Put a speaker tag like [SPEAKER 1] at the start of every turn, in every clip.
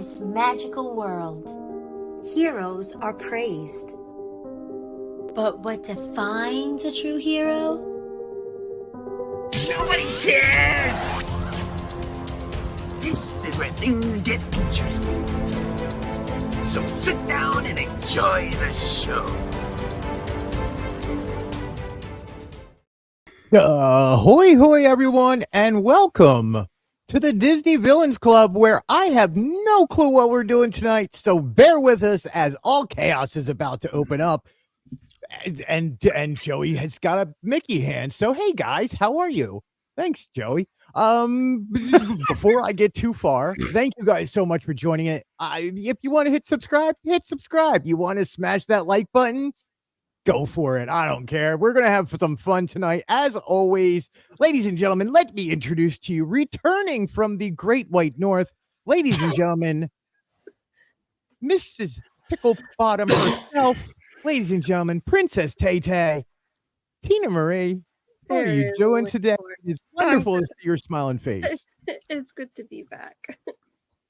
[SPEAKER 1] this magical world. Heroes are praised. But what defines a true hero?
[SPEAKER 2] Nobody cares! This is where things get interesting. So sit down and enjoy the show.
[SPEAKER 3] Hoy hoy everyone, and welcome to the Disney Villains Club, where I have no clue what we're doing tonight, so bear with us as all chaos is about to open up. And Joey has got a Mickey hand. So hey guys, how are you? Thanks, Joey. Before I get too far, thank you guys so much for joining it. If you want to hit subscribe, hit subscribe. You want to smash that like button? Go for it. I don't care. We're going to have some fun tonight. As always, ladies and gentlemen, let me introduce to you, returning from the Great White North, ladies and gentlemen, Mrs. Pickle Bottom herself, ladies and gentlemen, Princess Tay-Tay, Tina Marie. What are you doing today? It's wonderful to see your smiling face.
[SPEAKER 4] It's good to be back.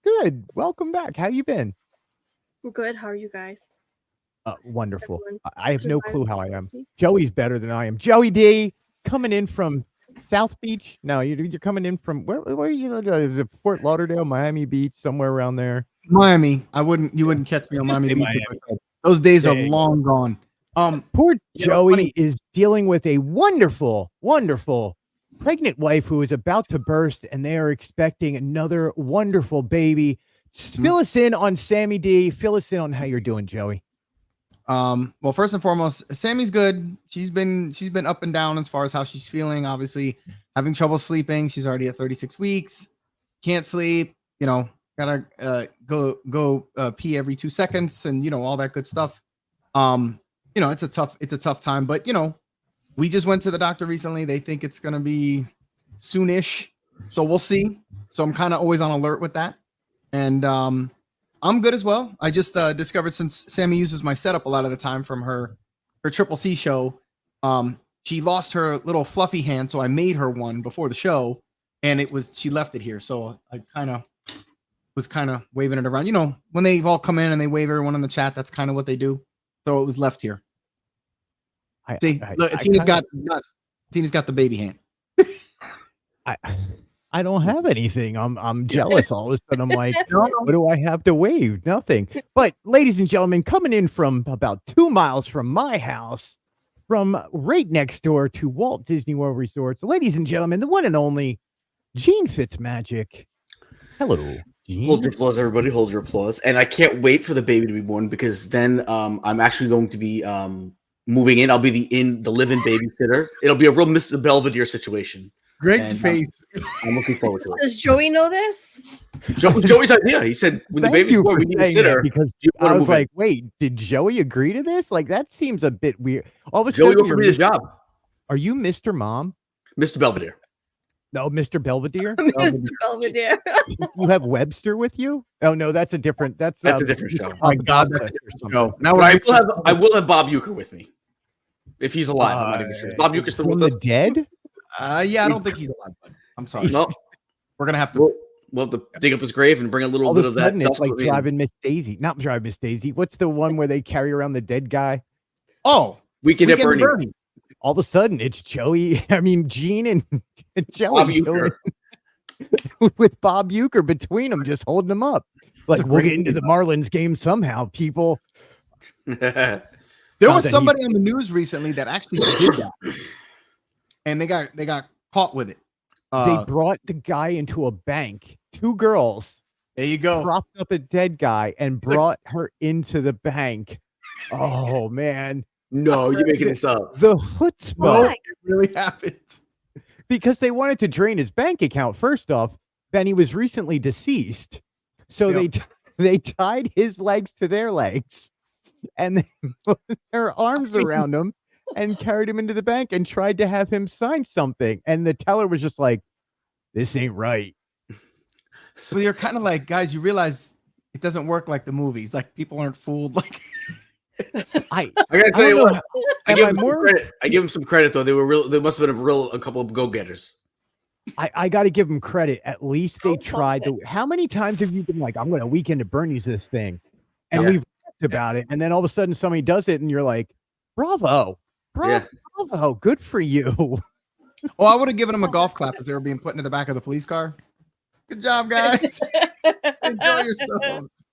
[SPEAKER 3] Good. Welcome back. How you been?
[SPEAKER 4] Good. How are you guys?
[SPEAKER 3] Wonderful.
[SPEAKER 4] Everyone
[SPEAKER 3] I have no clue how I am. Joey's better than I am. Joey D coming in from South Beach. No, you're coming in from where are you? Is it Fort Lauderdale, Miami Beach, somewhere around there?
[SPEAKER 5] Miami. You wouldn't catch me on Miami Beach. Those days are long gone.
[SPEAKER 3] Poor Joey is dealing with a wonderful pregnant wife who is about to burst, and they are expecting another wonderful baby. Just fill us in on Sammy D. Fill us in on how you're doing, Joey.
[SPEAKER 5] Well, first and foremost, Sammy's good. She's been up and down as far as how she's feeling. Obviously, having trouble sleeping. She's already at 36 weeks. Can't sleep. Gotta go pee every 2 seconds, and all that good stuff. It's a tough time, but we just went to the doctor recently. They think it's gonna be soonish, so we'll see. So I'm kind of always on alert with that, and I'm good as well. I just discovered, since Sammy uses my setup a lot of the time from her Triple C show, she lost her little fluffy hand, so I made her one before the show, and she left it here. So I was waving it around. When they all come in and they wave everyone in the chat, that's kind of what they do. So it was left here. Look, Tina's got the baby hand.
[SPEAKER 3] I don't have anything. I'm jealous all of a sudden. I'm like, what do I have to wave? Nothing. But ladies and gentlemen, coming in from about 2 miles from my house, from right next door to Walt Disney World Resorts, ladies and gentlemen, the one and only Gene Fitzmagic. Hello, Gene.
[SPEAKER 6] Hold your applause, everybody. Hold your applause. And I can't wait for the baby to be born, because then I'm actually going to be moving in. I'll be the live-in babysitter. It'll be a real Mr. Belvedere situation.
[SPEAKER 5] Greg's face.
[SPEAKER 6] I'm looking forward to it.
[SPEAKER 4] Does Joey know this?
[SPEAKER 6] Joey's idea. He said, when the baby's born, we need a sitter.
[SPEAKER 3] Because I was like, wait, did Joey agree to this? Like, that seems a bit weird. All of a
[SPEAKER 6] Joey
[SPEAKER 3] sudden,
[SPEAKER 6] offered me the job.
[SPEAKER 3] Are you Mr. Mom?
[SPEAKER 6] Mr. Belvedere.
[SPEAKER 3] No, Mr. Belvedere?
[SPEAKER 4] Mr. Belvedere.
[SPEAKER 3] You have Webster with you? Oh, no, that's a different show.
[SPEAKER 5] Oh my God, that's a different show. Now
[SPEAKER 6] I will have Bob Uecker with me. If he's alive, I'm not even sure. Bob Euchre's still with us.
[SPEAKER 3] Dead?
[SPEAKER 5] Yeah, I don't think he's alive, but I'm sorry.
[SPEAKER 6] No.
[SPEAKER 5] We're gonna have to
[SPEAKER 6] We'll have to dig up his grave and bring a little bit of that.
[SPEAKER 3] It's like driving Miss Daisy. Not driving Miss Daisy. What's the one where they carry around the dead guy?
[SPEAKER 5] Oh,
[SPEAKER 6] Weekend at Bernie's.
[SPEAKER 3] All of a sudden, it's Gene and Joey with Bob Uecker between them, just holding them up. Like, we'll get into the Marlins game somehow, people.
[SPEAKER 5] There was somebody on the news recently that actually did that, and they got caught with it.
[SPEAKER 3] They brought the guy into a bank. 2 girls.
[SPEAKER 5] There you go.
[SPEAKER 3] Propped up a dead guy and brought her into the bank. Oh man.
[SPEAKER 6] No, you're making this up.
[SPEAKER 3] The chutzpah.
[SPEAKER 5] It really happened.
[SPEAKER 3] Because they wanted to drain his bank account. First off, then he was recently deceased. So they tied his legs to their legs and they put their arms around him and carried him into the bank and tried to have him sign something. And the teller was just like, this ain't right.
[SPEAKER 5] So you're kind of like, guys, you realize it doesn't work like the movies. Like, people aren't fooled. Like,
[SPEAKER 6] I gotta tell you what, I give him some credit though. They must have been a couple of go-getters.
[SPEAKER 3] I got to give them credit. At least they
[SPEAKER 4] Oh,
[SPEAKER 3] tried to. How many times have you been like, I'm going to weekend at Bernie's this thing, and
[SPEAKER 6] Yeah.
[SPEAKER 3] we've talked about it, and then all of a sudden somebody does it, and you're like, bravo,
[SPEAKER 6] Yeah.
[SPEAKER 3] bravo, good for you.
[SPEAKER 5] Well, I would have given them a golf clap as they were being put into the back of the police car. Good job, guys. Enjoy yourselves.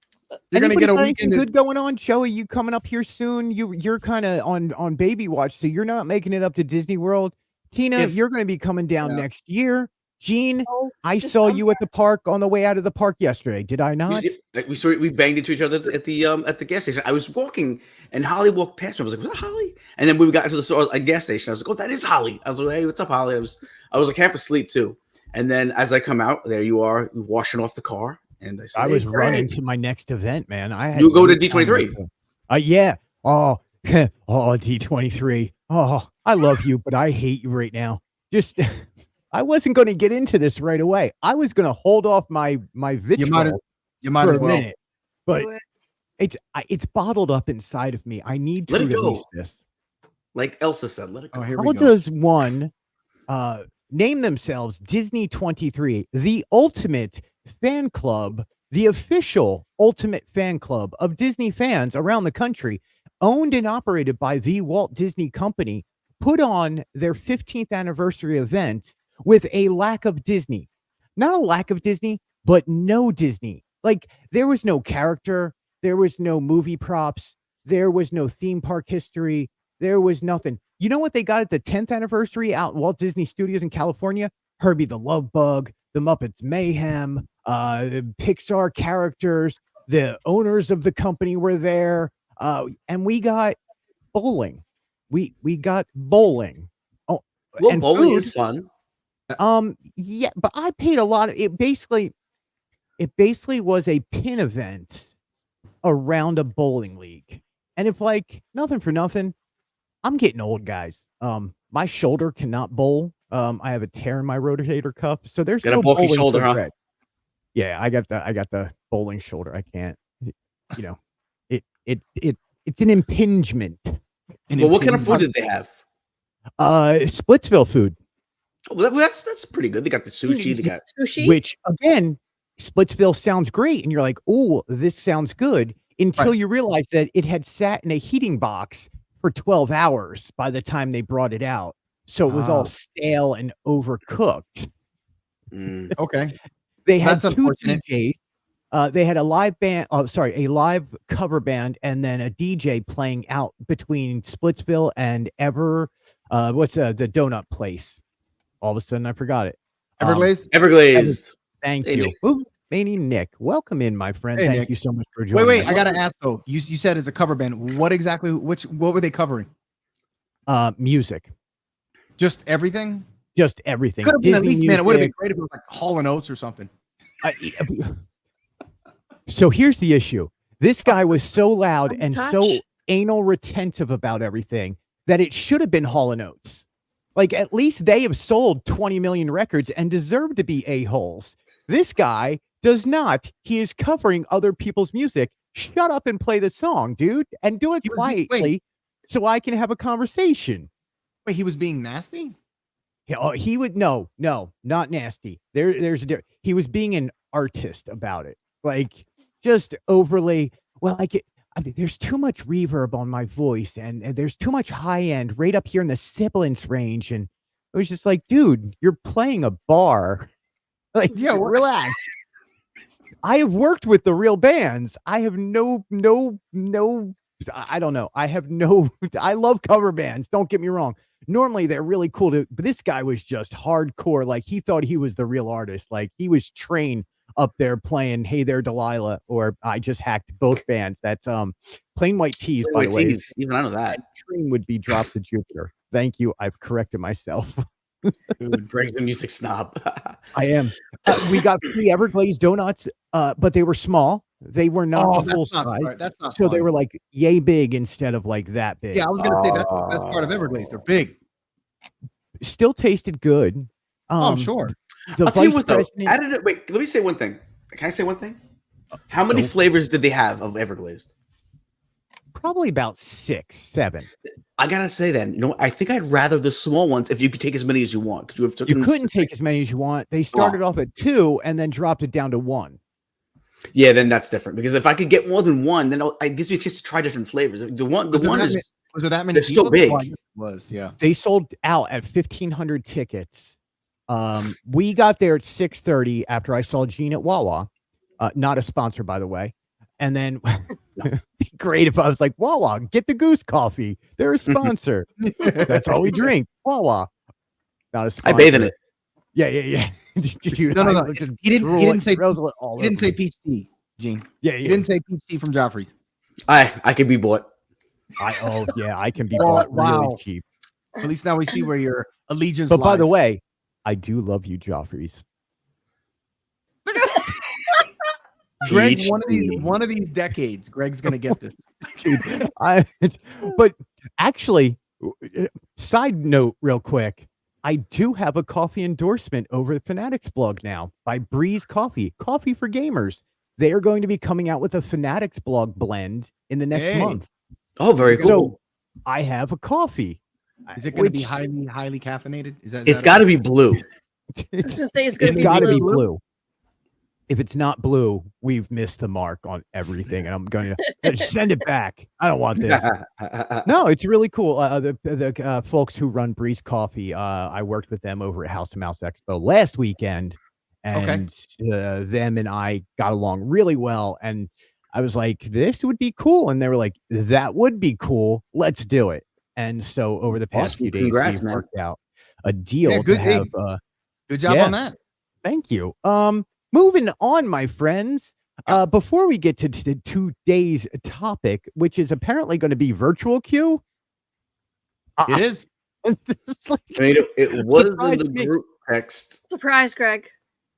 [SPEAKER 5] You're gonna
[SPEAKER 3] Anybody
[SPEAKER 5] get a
[SPEAKER 3] got anything
[SPEAKER 5] weekend.
[SPEAKER 3] good going on, Joey. You coming up here soon? You're kind of on baby watch, so you're not making it up to Disney World. Tina,
[SPEAKER 5] If-
[SPEAKER 3] you're going to be coming down
[SPEAKER 5] Yeah.
[SPEAKER 3] next year. Gene,
[SPEAKER 4] Oh,
[SPEAKER 3] I
[SPEAKER 4] just
[SPEAKER 3] saw
[SPEAKER 4] come
[SPEAKER 3] you at the park on the way out of the park yesterday. Did I not?
[SPEAKER 6] We banged into each other at the gas station. I was walking and Holly walked past me. I was like, "Was that Holly?" And then when we got to the store, a gas station, I was like, "Oh, that is Holly." I was like, "Hey, what's up, Holly?" I was like half asleep too. And then as I come out, there you are washing off the car. And I said,
[SPEAKER 3] I
[SPEAKER 6] "Hey,
[SPEAKER 3] was
[SPEAKER 6] Greg."
[SPEAKER 3] running to my next event, man. I had
[SPEAKER 6] You go
[SPEAKER 3] no
[SPEAKER 6] to
[SPEAKER 3] time
[SPEAKER 6] D23.
[SPEAKER 3] Yeah. Oh, oh, D23. Oh, I love you, but I hate you right now. Just I wasn't going to get into this right away. I was going to hold off my vitriol
[SPEAKER 5] You might
[SPEAKER 3] for
[SPEAKER 5] as
[SPEAKER 3] a
[SPEAKER 5] well.
[SPEAKER 3] minute, but
[SPEAKER 4] do it.
[SPEAKER 3] it's bottled up inside of me. I need to
[SPEAKER 6] Let it go.
[SPEAKER 3] release this.
[SPEAKER 6] Like Elsa said, "Let it go."
[SPEAKER 5] Oh, here
[SPEAKER 3] How
[SPEAKER 5] we go.
[SPEAKER 3] does one name themselves Disney 23, the ultimate fan club, the official ultimate fan club of Disney fans around the country, owned and operated by the Walt Disney Company, put on their 15th anniversary event with a lack of Disney. Not a lack of Disney, but no Disney. Like there was no character, there was no movie props, there was no theme park history, there was nothing. You know what they got at the 10th anniversary out in Walt Disney Studios in California? Herbie the Love Bug, the Muppets Mayhem, Pixar characters, the owners of the company were there, and we got bowling. We got bowling. Oh,
[SPEAKER 6] Well,
[SPEAKER 3] and
[SPEAKER 6] bowling
[SPEAKER 3] food.
[SPEAKER 6] is fun.
[SPEAKER 3] Yeah, but I paid a lot of it. Basically was a pin event around a bowling league. And if like nothing for nothing, I'm getting old, guys. My shoulder cannot bowl. I have a tear in my rotator cuff, so there's
[SPEAKER 6] Got a
[SPEAKER 3] no
[SPEAKER 6] bulky
[SPEAKER 3] bowling
[SPEAKER 6] shoulder,
[SPEAKER 3] for
[SPEAKER 6] huh?
[SPEAKER 3] Greg. Yeah, I got the bowling shoulder. I can't. You know, it's an impingement.
[SPEAKER 6] Well, what kind of food did they have?
[SPEAKER 3] Splitsville food.
[SPEAKER 6] Oh, that's pretty good. They got the sushi. They got
[SPEAKER 4] Sushi.
[SPEAKER 3] Which again, Splitsville sounds great, and you're like, "Oh, this sounds good," until
[SPEAKER 5] Right.
[SPEAKER 3] you realize that it had sat in a heating box for 12 hours by the time they brought it out, so it was all
[SPEAKER 5] Ah.
[SPEAKER 3] stale and overcooked.
[SPEAKER 6] mm,
[SPEAKER 5] Okay.
[SPEAKER 3] They had
[SPEAKER 5] That's
[SPEAKER 3] two
[SPEAKER 5] unfortunate.
[SPEAKER 3] DJs. They had a live band. Oh, sorry, a live cover band, and then a DJ playing out between Splitsville and what's the donut place? All of a sudden, I forgot it.
[SPEAKER 5] Everglazed.
[SPEAKER 6] Everglazed.
[SPEAKER 3] Thank
[SPEAKER 6] Hey,
[SPEAKER 3] you.
[SPEAKER 6] Nick.
[SPEAKER 3] Ooh, Manny Nick. Welcome in, my friend.
[SPEAKER 5] Hey,
[SPEAKER 3] Thank
[SPEAKER 5] Nick.
[SPEAKER 3] you so much for joining.
[SPEAKER 5] Wait.
[SPEAKER 3] us.
[SPEAKER 5] I gotta ask though. You said it's a cover band. What exactly? What were they covering?
[SPEAKER 3] Music.
[SPEAKER 5] Just everything.
[SPEAKER 3] Just everything.
[SPEAKER 5] Could have been at
[SPEAKER 3] Disney
[SPEAKER 5] least, man. It would have been
[SPEAKER 3] music.
[SPEAKER 5] great if it was like Hall and Oates or something.
[SPEAKER 3] So here's the issue. This guy was so loud
[SPEAKER 4] Don't
[SPEAKER 3] and
[SPEAKER 4] touch.
[SPEAKER 3] so anal retentive about everything that it should have been Hall and Oates. Like at least they have sold 20 million records and deserve to be a-holes. This guy does not. He is covering other people's music. Shut up and play the song, dude, and do it
[SPEAKER 5] He was being-
[SPEAKER 3] quietly so I can have a conversation.
[SPEAKER 5] Wait, he was being nasty.
[SPEAKER 3] He would no, not nasty. There's a he was being an artist about it, like just overly. Well, there's too much reverb on my voice, and there's too much high end right up here in the sibilance range, and it was just like, dude, you're playing a bar. Like,
[SPEAKER 5] Yeah,
[SPEAKER 3] relax. I have worked with the real bands. I have no. I don't know. I love cover bands. Don't get me wrong. Normally they're really cool but this guy was just hardcore. Like he thought he was the real artist. Like he was trained up there playing Hey There Delilah, or I just hacked both bands. That's Plain White Tees, by the way.
[SPEAKER 6] Even I know that.
[SPEAKER 3] Train would be Drop to Jupiter. Thank you. I've corrected myself.
[SPEAKER 6] Dude, Greg's a music snob.
[SPEAKER 3] I am. We got free Everglazed donuts, but they were small. They were not full size.
[SPEAKER 5] That's not.
[SPEAKER 3] So they
[SPEAKER 5] fun.
[SPEAKER 3] were like yay big instead of like that big.
[SPEAKER 5] Yeah, I was gonna say that's the best part of Everglazed. They're big.
[SPEAKER 3] Still tasted good.
[SPEAKER 5] I'm sure.
[SPEAKER 3] The
[SPEAKER 6] I'll tell you
[SPEAKER 3] vice
[SPEAKER 6] what though.
[SPEAKER 3] president,
[SPEAKER 6] Wait, let me say one thing. Can I say one thing? How many flavors did they have of Everglazed?
[SPEAKER 3] Probably about 6, 7.
[SPEAKER 6] I gotta say then, I think I'd rather the small ones if you could take as many as you want. Because you have
[SPEAKER 3] You couldn't take as many as you want. They started off at 2 and then dropped it down to 1.
[SPEAKER 6] Yeah, then that's different. Because if I could get more than one, then it gives me a chance to try different flavors. The one is
[SPEAKER 5] Was there that many
[SPEAKER 6] they're
[SPEAKER 5] people?
[SPEAKER 6] so big.
[SPEAKER 5] Oh, I guess it was, yeah.
[SPEAKER 3] They sold out at 1,500 tickets. We got there at 6:30 after I saw Gene at Wawa. Not a sponsor, by the way. And then, great if I was like, Wawa, get the Goose Coffee. They're a sponsor. That's all we drink. Wawa. Not a sponsor.
[SPEAKER 6] I bathe in it.
[SPEAKER 3] Yeah.
[SPEAKER 5] No. He didn't say peach tea, Gene.
[SPEAKER 3] Yeah.
[SPEAKER 5] He didn't say peach tea from Joffrey's.
[SPEAKER 6] I can be bought.
[SPEAKER 3] I can be bought really cheap.
[SPEAKER 5] At least now we see where your allegiance
[SPEAKER 3] But
[SPEAKER 5] lies.
[SPEAKER 3] by the way, I do love you, Joffrey's.
[SPEAKER 5] Greg,
[SPEAKER 6] Peach
[SPEAKER 5] one of these decades, Greg's gonna get this.
[SPEAKER 3] Dude, but actually, side note, real quick, I do have a coffee endorsement over the Fanatics blog now by Breeze Coffee for gamers. They are going to be coming out with a Fanatics blog blend in the next month.
[SPEAKER 6] Oh, very cool.
[SPEAKER 3] So I have a coffee.
[SPEAKER 5] Is it going to be highly caffeinated?
[SPEAKER 6] It's got to be blue.
[SPEAKER 4] I was gonna say it's gonna be
[SPEAKER 3] gotta
[SPEAKER 4] blue.
[SPEAKER 3] be blue. If it's not blue, we've missed the mark on everything, and I'm going to send it back. I don't want this. No, it's really cool. The folks who run Breeze Coffee, I worked with them over at House of Mouse Expo last weekend, and them and I got along really well. And I was like, "This would be cool," and they were like, "That would be cool. Let's do it." And so over the past few days,
[SPEAKER 6] Congrats,
[SPEAKER 3] we
[SPEAKER 6] man.
[SPEAKER 3] worked out a deal
[SPEAKER 5] good
[SPEAKER 3] to have.
[SPEAKER 5] Good job on that.
[SPEAKER 3] Thank you. Moving on, my friends. Before we get to today's topic, which is apparently going to be virtual queue.
[SPEAKER 5] It is.
[SPEAKER 3] It's like,
[SPEAKER 6] I mean, it was in
[SPEAKER 3] surprised
[SPEAKER 6] the
[SPEAKER 3] me.
[SPEAKER 6] group text.
[SPEAKER 4] Surprise, Greg.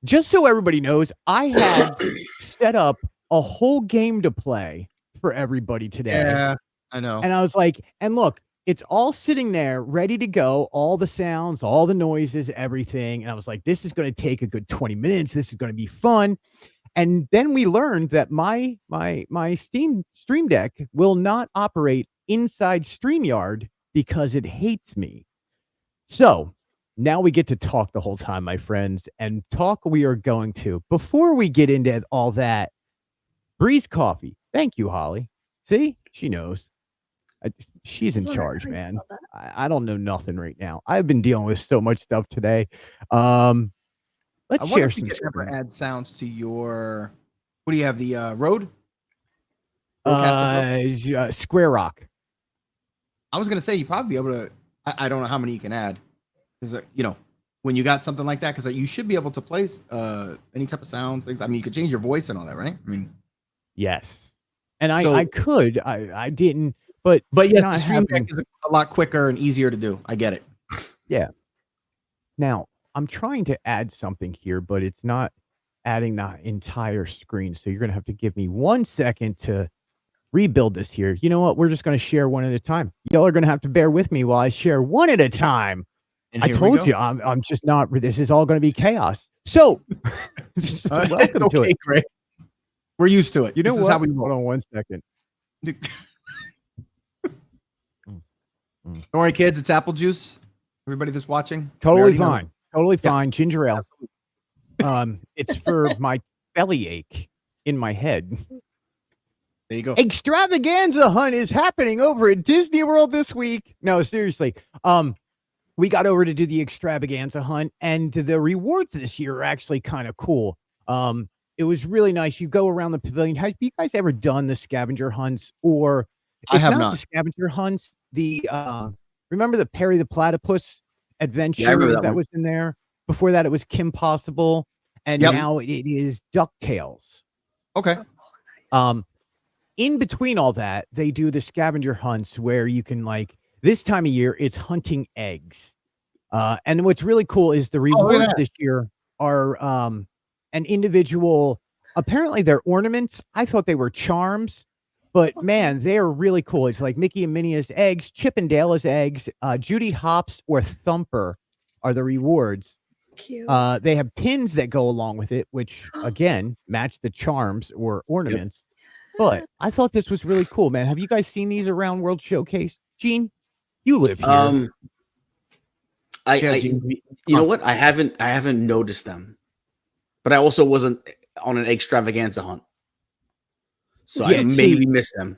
[SPEAKER 3] Just so everybody knows, I had set up a whole game to play for everybody today.
[SPEAKER 5] Yeah, I know.
[SPEAKER 3] And I was like, and look, it's all sitting there ready to go, all the sounds, all the noises, everything. And I was like, this is going to take a good 20 minutes. This is going to be fun. And then we learned that my Steam Stream Deck will not operate inside StreamYard because it hates me. So now we get to talk the whole time, my friends, and talk we are going to. Before we get into all that, Breeze Coffee. Thank you, Holly. See, she knows. She's in charge, man. I don't know nothing right now. I've been dealing with so much stuff today. Let's share
[SPEAKER 5] if
[SPEAKER 3] some.
[SPEAKER 5] you could ever add sounds to your. What do you have? The Rode?
[SPEAKER 3] Square Rock.
[SPEAKER 5] I was gonna say you probably be able to. I don't know how many you can add, because when you got something like that, because you should be able to place any type of sounds, things. I mean, you could change your voice and all that, right? I mean,
[SPEAKER 3] yes, and I could. I didn't. But
[SPEAKER 5] yes, the Stream Deck is a lot quicker and easier to do. I get it.
[SPEAKER 3] Yeah. Now, I'm trying to add something here, but it's not adding the entire screen. So you're going to have to give me 1 second to rebuild this here. You know what? We're just going to share one at a time. Y'all are going to have to bear with me while I share one at a time. I told you, I'm just not. This is all going to be chaos. So, welcome to it.
[SPEAKER 5] Great. We're used to it.
[SPEAKER 3] You know
[SPEAKER 5] this
[SPEAKER 3] what?
[SPEAKER 5] is how we
[SPEAKER 3] Hold
[SPEAKER 5] roll.
[SPEAKER 3] on 1 second.
[SPEAKER 5] Don't worry, kids. It's apple juice. Everybody that's watching.
[SPEAKER 3] Totally fine. Totally
[SPEAKER 5] Yeah.
[SPEAKER 3] fine. Ginger ale. It's for my belly ache in my head.
[SPEAKER 5] There you go.
[SPEAKER 3] Extravaganza hunt is happening over at Disney World this week. No, seriously. We got over to do the extravaganza hunt, and the rewards this year are actually kind of cool. It was really nice. You go around the pavilion. Have you guys ever done the scavenger hunts? Or
[SPEAKER 5] I have not.
[SPEAKER 3] The scavenger hunts. The remember the Perry the Platypus adventure
[SPEAKER 6] I remember that one.
[SPEAKER 3] was in there. Before that, it was Kim Possible, and
[SPEAKER 5] Yep.
[SPEAKER 3] now it is DuckTales.
[SPEAKER 5] Okay.
[SPEAKER 3] In between all that, they do the scavenger hunts where you can, like, this time of year, it's hunting eggs. And what's really cool is the rewards this year are an individual. Apparently, they're ornaments. I thought they were charms, but man, they're really cool. It's like Mickey and Minnie's eggs, Chip and Dale's eggs, Judy Hopps or Thumper are the rewards.
[SPEAKER 4] Cute.
[SPEAKER 3] They have pins that go along with it, which again match the charms or ornaments. But I thought this was really cool, man. Have you guys seen these around World Showcase? Gene, you live here.
[SPEAKER 5] Yeah,
[SPEAKER 6] you know what? I haven't noticed them, but I also wasn't on an extravaganza hunt, so I maybe missed them.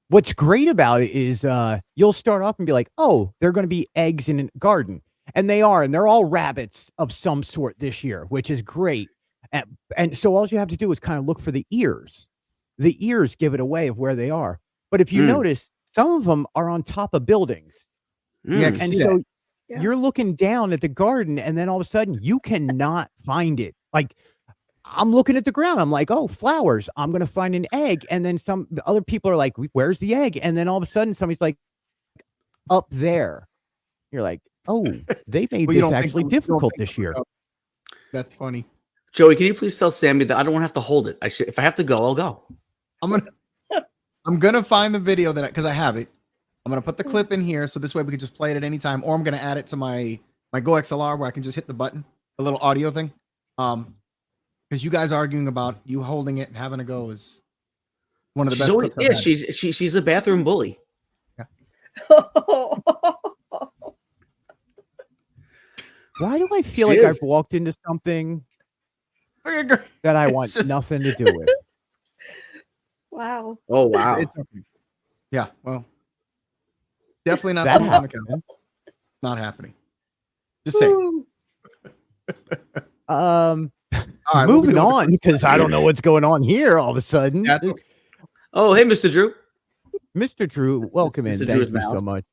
[SPEAKER 3] What's great about it is you'll start off and be like, oh, they're going to be eggs in a garden. And they are. And they're all rabbits of some sort this year, which is great. And so all you have to do is kind of look for the ears. The ears give it away of where they are. But if you notice, some of them are on top of buildings.
[SPEAKER 5] Yeah,
[SPEAKER 3] and so you're looking down at the garden, and then all of a sudden you cannot find it. Like, I'm looking at the ground. I'm like, oh, flowers. I'm going to find an egg. And then the other people are like, where's the egg? And then all of a sudden somebody's like, up there. You're like, oh, they made this actually difficult this year.
[SPEAKER 5] That's funny.
[SPEAKER 6] Joey, can you please tell Sammy that I don't want to have to hold it? If I have to go, I'll go.
[SPEAKER 5] I'm gonna find the video because I have it. I'm gonna put the clip in here so this way we can just play it at any time, or I'm gonna add it to my Go XLR where I can just hit the button, the little audio thing. Because you guys arguing about you holding it and having to go is one of the best.
[SPEAKER 6] She's a bathroom bully.
[SPEAKER 5] Yeah.
[SPEAKER 3] Why do I feel like I've walked into something that I want nothing to do with?
[SPEAKER 4] Wow.
[SPEAKER 6] Oh wow.
[SPEAKER 5] It's okay. Yeah. Well, definitely not
[SPEAKER 3] That
[SPEAKER 5] something on the couch. Not happening. Just say.
[SPEAKER 3] All right, moving on, because I don't know what's going on here all of a sudden.
[SPEAKER 5] That's okay.
[SPEAKER 6] Oh, hey, Mr. Drew.
[SPEAKER 3] Mr. Drew, welcome in.
[SPEAKER 6] Mr.
[SPEAKER 3] Thank
[SPEAKER 6] Drew's
[SPEAKER 3] you so
[SPEAKER 6] mouse.
[SPEAKER 3] much.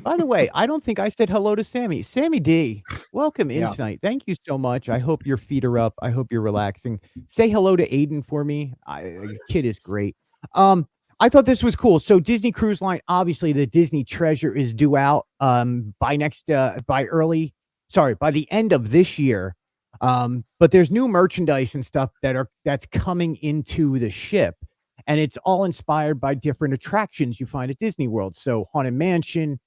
[SPEAKER 3] By the way, I don't think I said hello to Sammy. Sammy D, welcome in tonight. Thank you so much. I hope your feet are up. I hope you're relaxing. Say hello to Aiden for me. The kid is great. I thought this was cool. So Disney Cruise Line, obviously the Disney Treasure is due out by the end of this year. But there's new merchandise and stuff that's coming into the ship, and it's all inspired by different attractions you find at Disney World. So Haunted Mansion,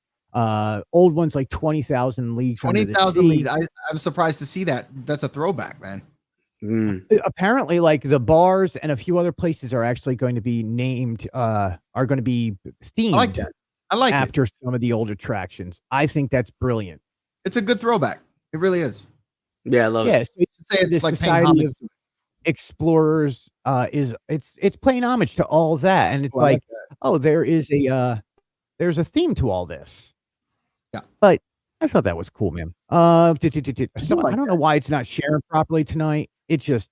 [SPEAKER 3] old ones like 20,000 Leagues.
[SPEAKER 5] 20,000 Leagues. I'm surprised to see that. That's a throwback, man.
[SPEAKER 3] Apparently, like the bars and a few other places are actually going to be named, are going to be themed.
[SPEAKER 5] I like that. I like
[SPEAKER 3] after some of the old attractions. I think that's brilliant.
[SPEAKER 5] It's a good throwback. It really is.
[SPEAKER 6] Yeah, I love it.
[SPEAKER 3] So
[SPEAKER 5] Say it's
[SPEAKER 3] the
[SPEAKER 5] like
[SPEAKER 3] Society of Explorers it's playing homage to all of that, and it's like, oh, there's a theme to all this.
[SPEAKER 5] Yeah,
[SPEAKER 3] but I thought that was cool, man. So I don't know why it's not sharing properly tonight. It's just,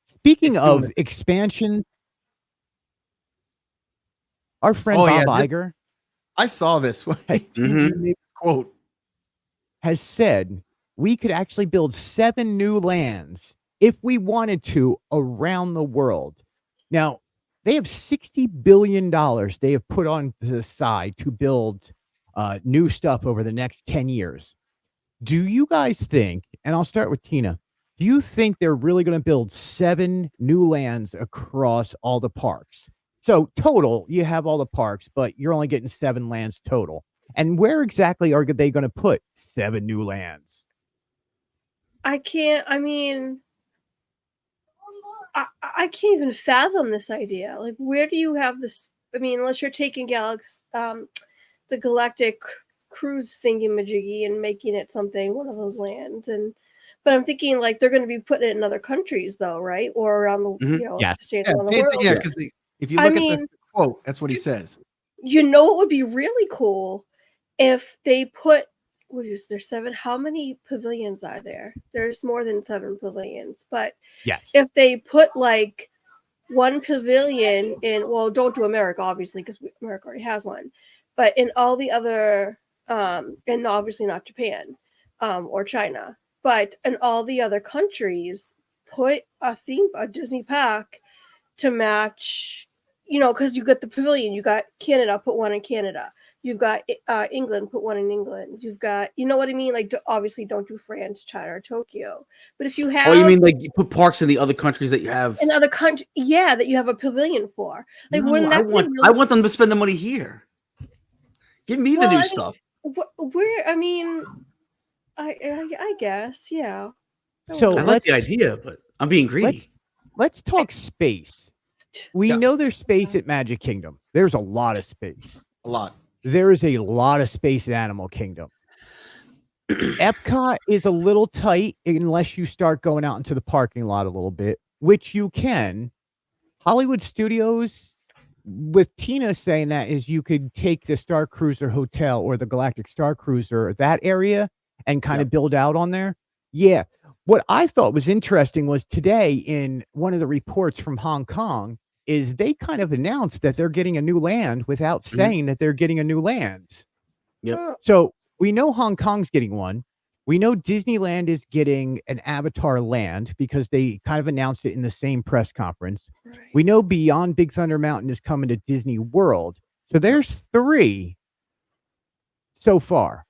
[SPEAKER 3] speaking of expansion, our friend Bob Iger,
[SPEAKER 5] I saw this one. He made this quote,
[SPEAKER 3] has said we could actually build 7 new lands if we wanted to around the world. Now, they have $60 billion they have put on the side to build new stuff over the next 10 years. Do you guys think, and I'll start with Tina, do you think they're really going to build 7 new lands across all the parks? So total, you have all the parks, but you're only getting 7 lands total. And where exactly are they going to put 7 new lands?
[SPEAKER 4] I can't even fathom this idea. Like, where do you have this? I mean, unless you're taking the Galactic Cruise thingy-majiggy and making it one of those lands. But I'm thinking like they're going to be putting it in other countries though, right? Or around the states around the world.
[SPEAKER 5] Yeah, because if you look at the quote, that's what he says.
[SPEAKER 4] You know, it would be really cool if they put, what is there, 7? How many pavilions are there? There's more than 7 pavilions, but
[SPEAKER 3] yes,
[SPEAKER 4] if they put like one pavilion in, well, don't do America obviously because America already has one, but in all the other, and obviously not Japan or China, but in all the other countries, put a Disney park to match, because you got the pavilion, you got Canada, put one in Canada. You've got England, put one in England. You've got, you know what I mean? Like, obviously don't do France, China, or Tokyo. But if you have...
[SPEAKER 6] Oh, you mean like you put parks in the other countries that you have...
[SPEAKER 4] In other countries, yeah, that you have a pavilion for. Like, wouldn't that
[SPEAKER 6] I want them to spend the money here. Give me the new stuff.
[SPEAKER 4] I guess, yeah.
[SPEAKER 3] So
[SPEAKER 6] I like the idea, but I'm being greedy.
[SPEAKER 3] Let's talk space. We
[SPEAKER 5] Yeah.
[SPEAKER 3] know there's space at Magic Kingdom. There's a lot of space.
[SPEAKER 5] A lot.
[SPEAKER 3] There is a lot of space at Animal Kingdom. Epcot is a little tight unless you start going out into the parking lot a little bit, which you can. Hollywood Studios, with Tina saying that, is you could take the Star Cruiser Hotel or the Galactic Star Cruiser, that area, and kind of build out on there. Yeah. What I thought was interesting was today in one of the reports from Hong Kong is they kind of announced that they're getting a new land without saying that they're getting a new land.
[SPEAKER 6] Yep.
[SPEAKER 3] So we know Hong Kong's getting one. We know Disneyland is getting an Avatar land because they kind of announced it in the same press conference.
[SPEAKER 4] Right.
[SPEAKER 3] We know Beyond Big Thunder Mountain is coming to Disney World. So there's 3 so far.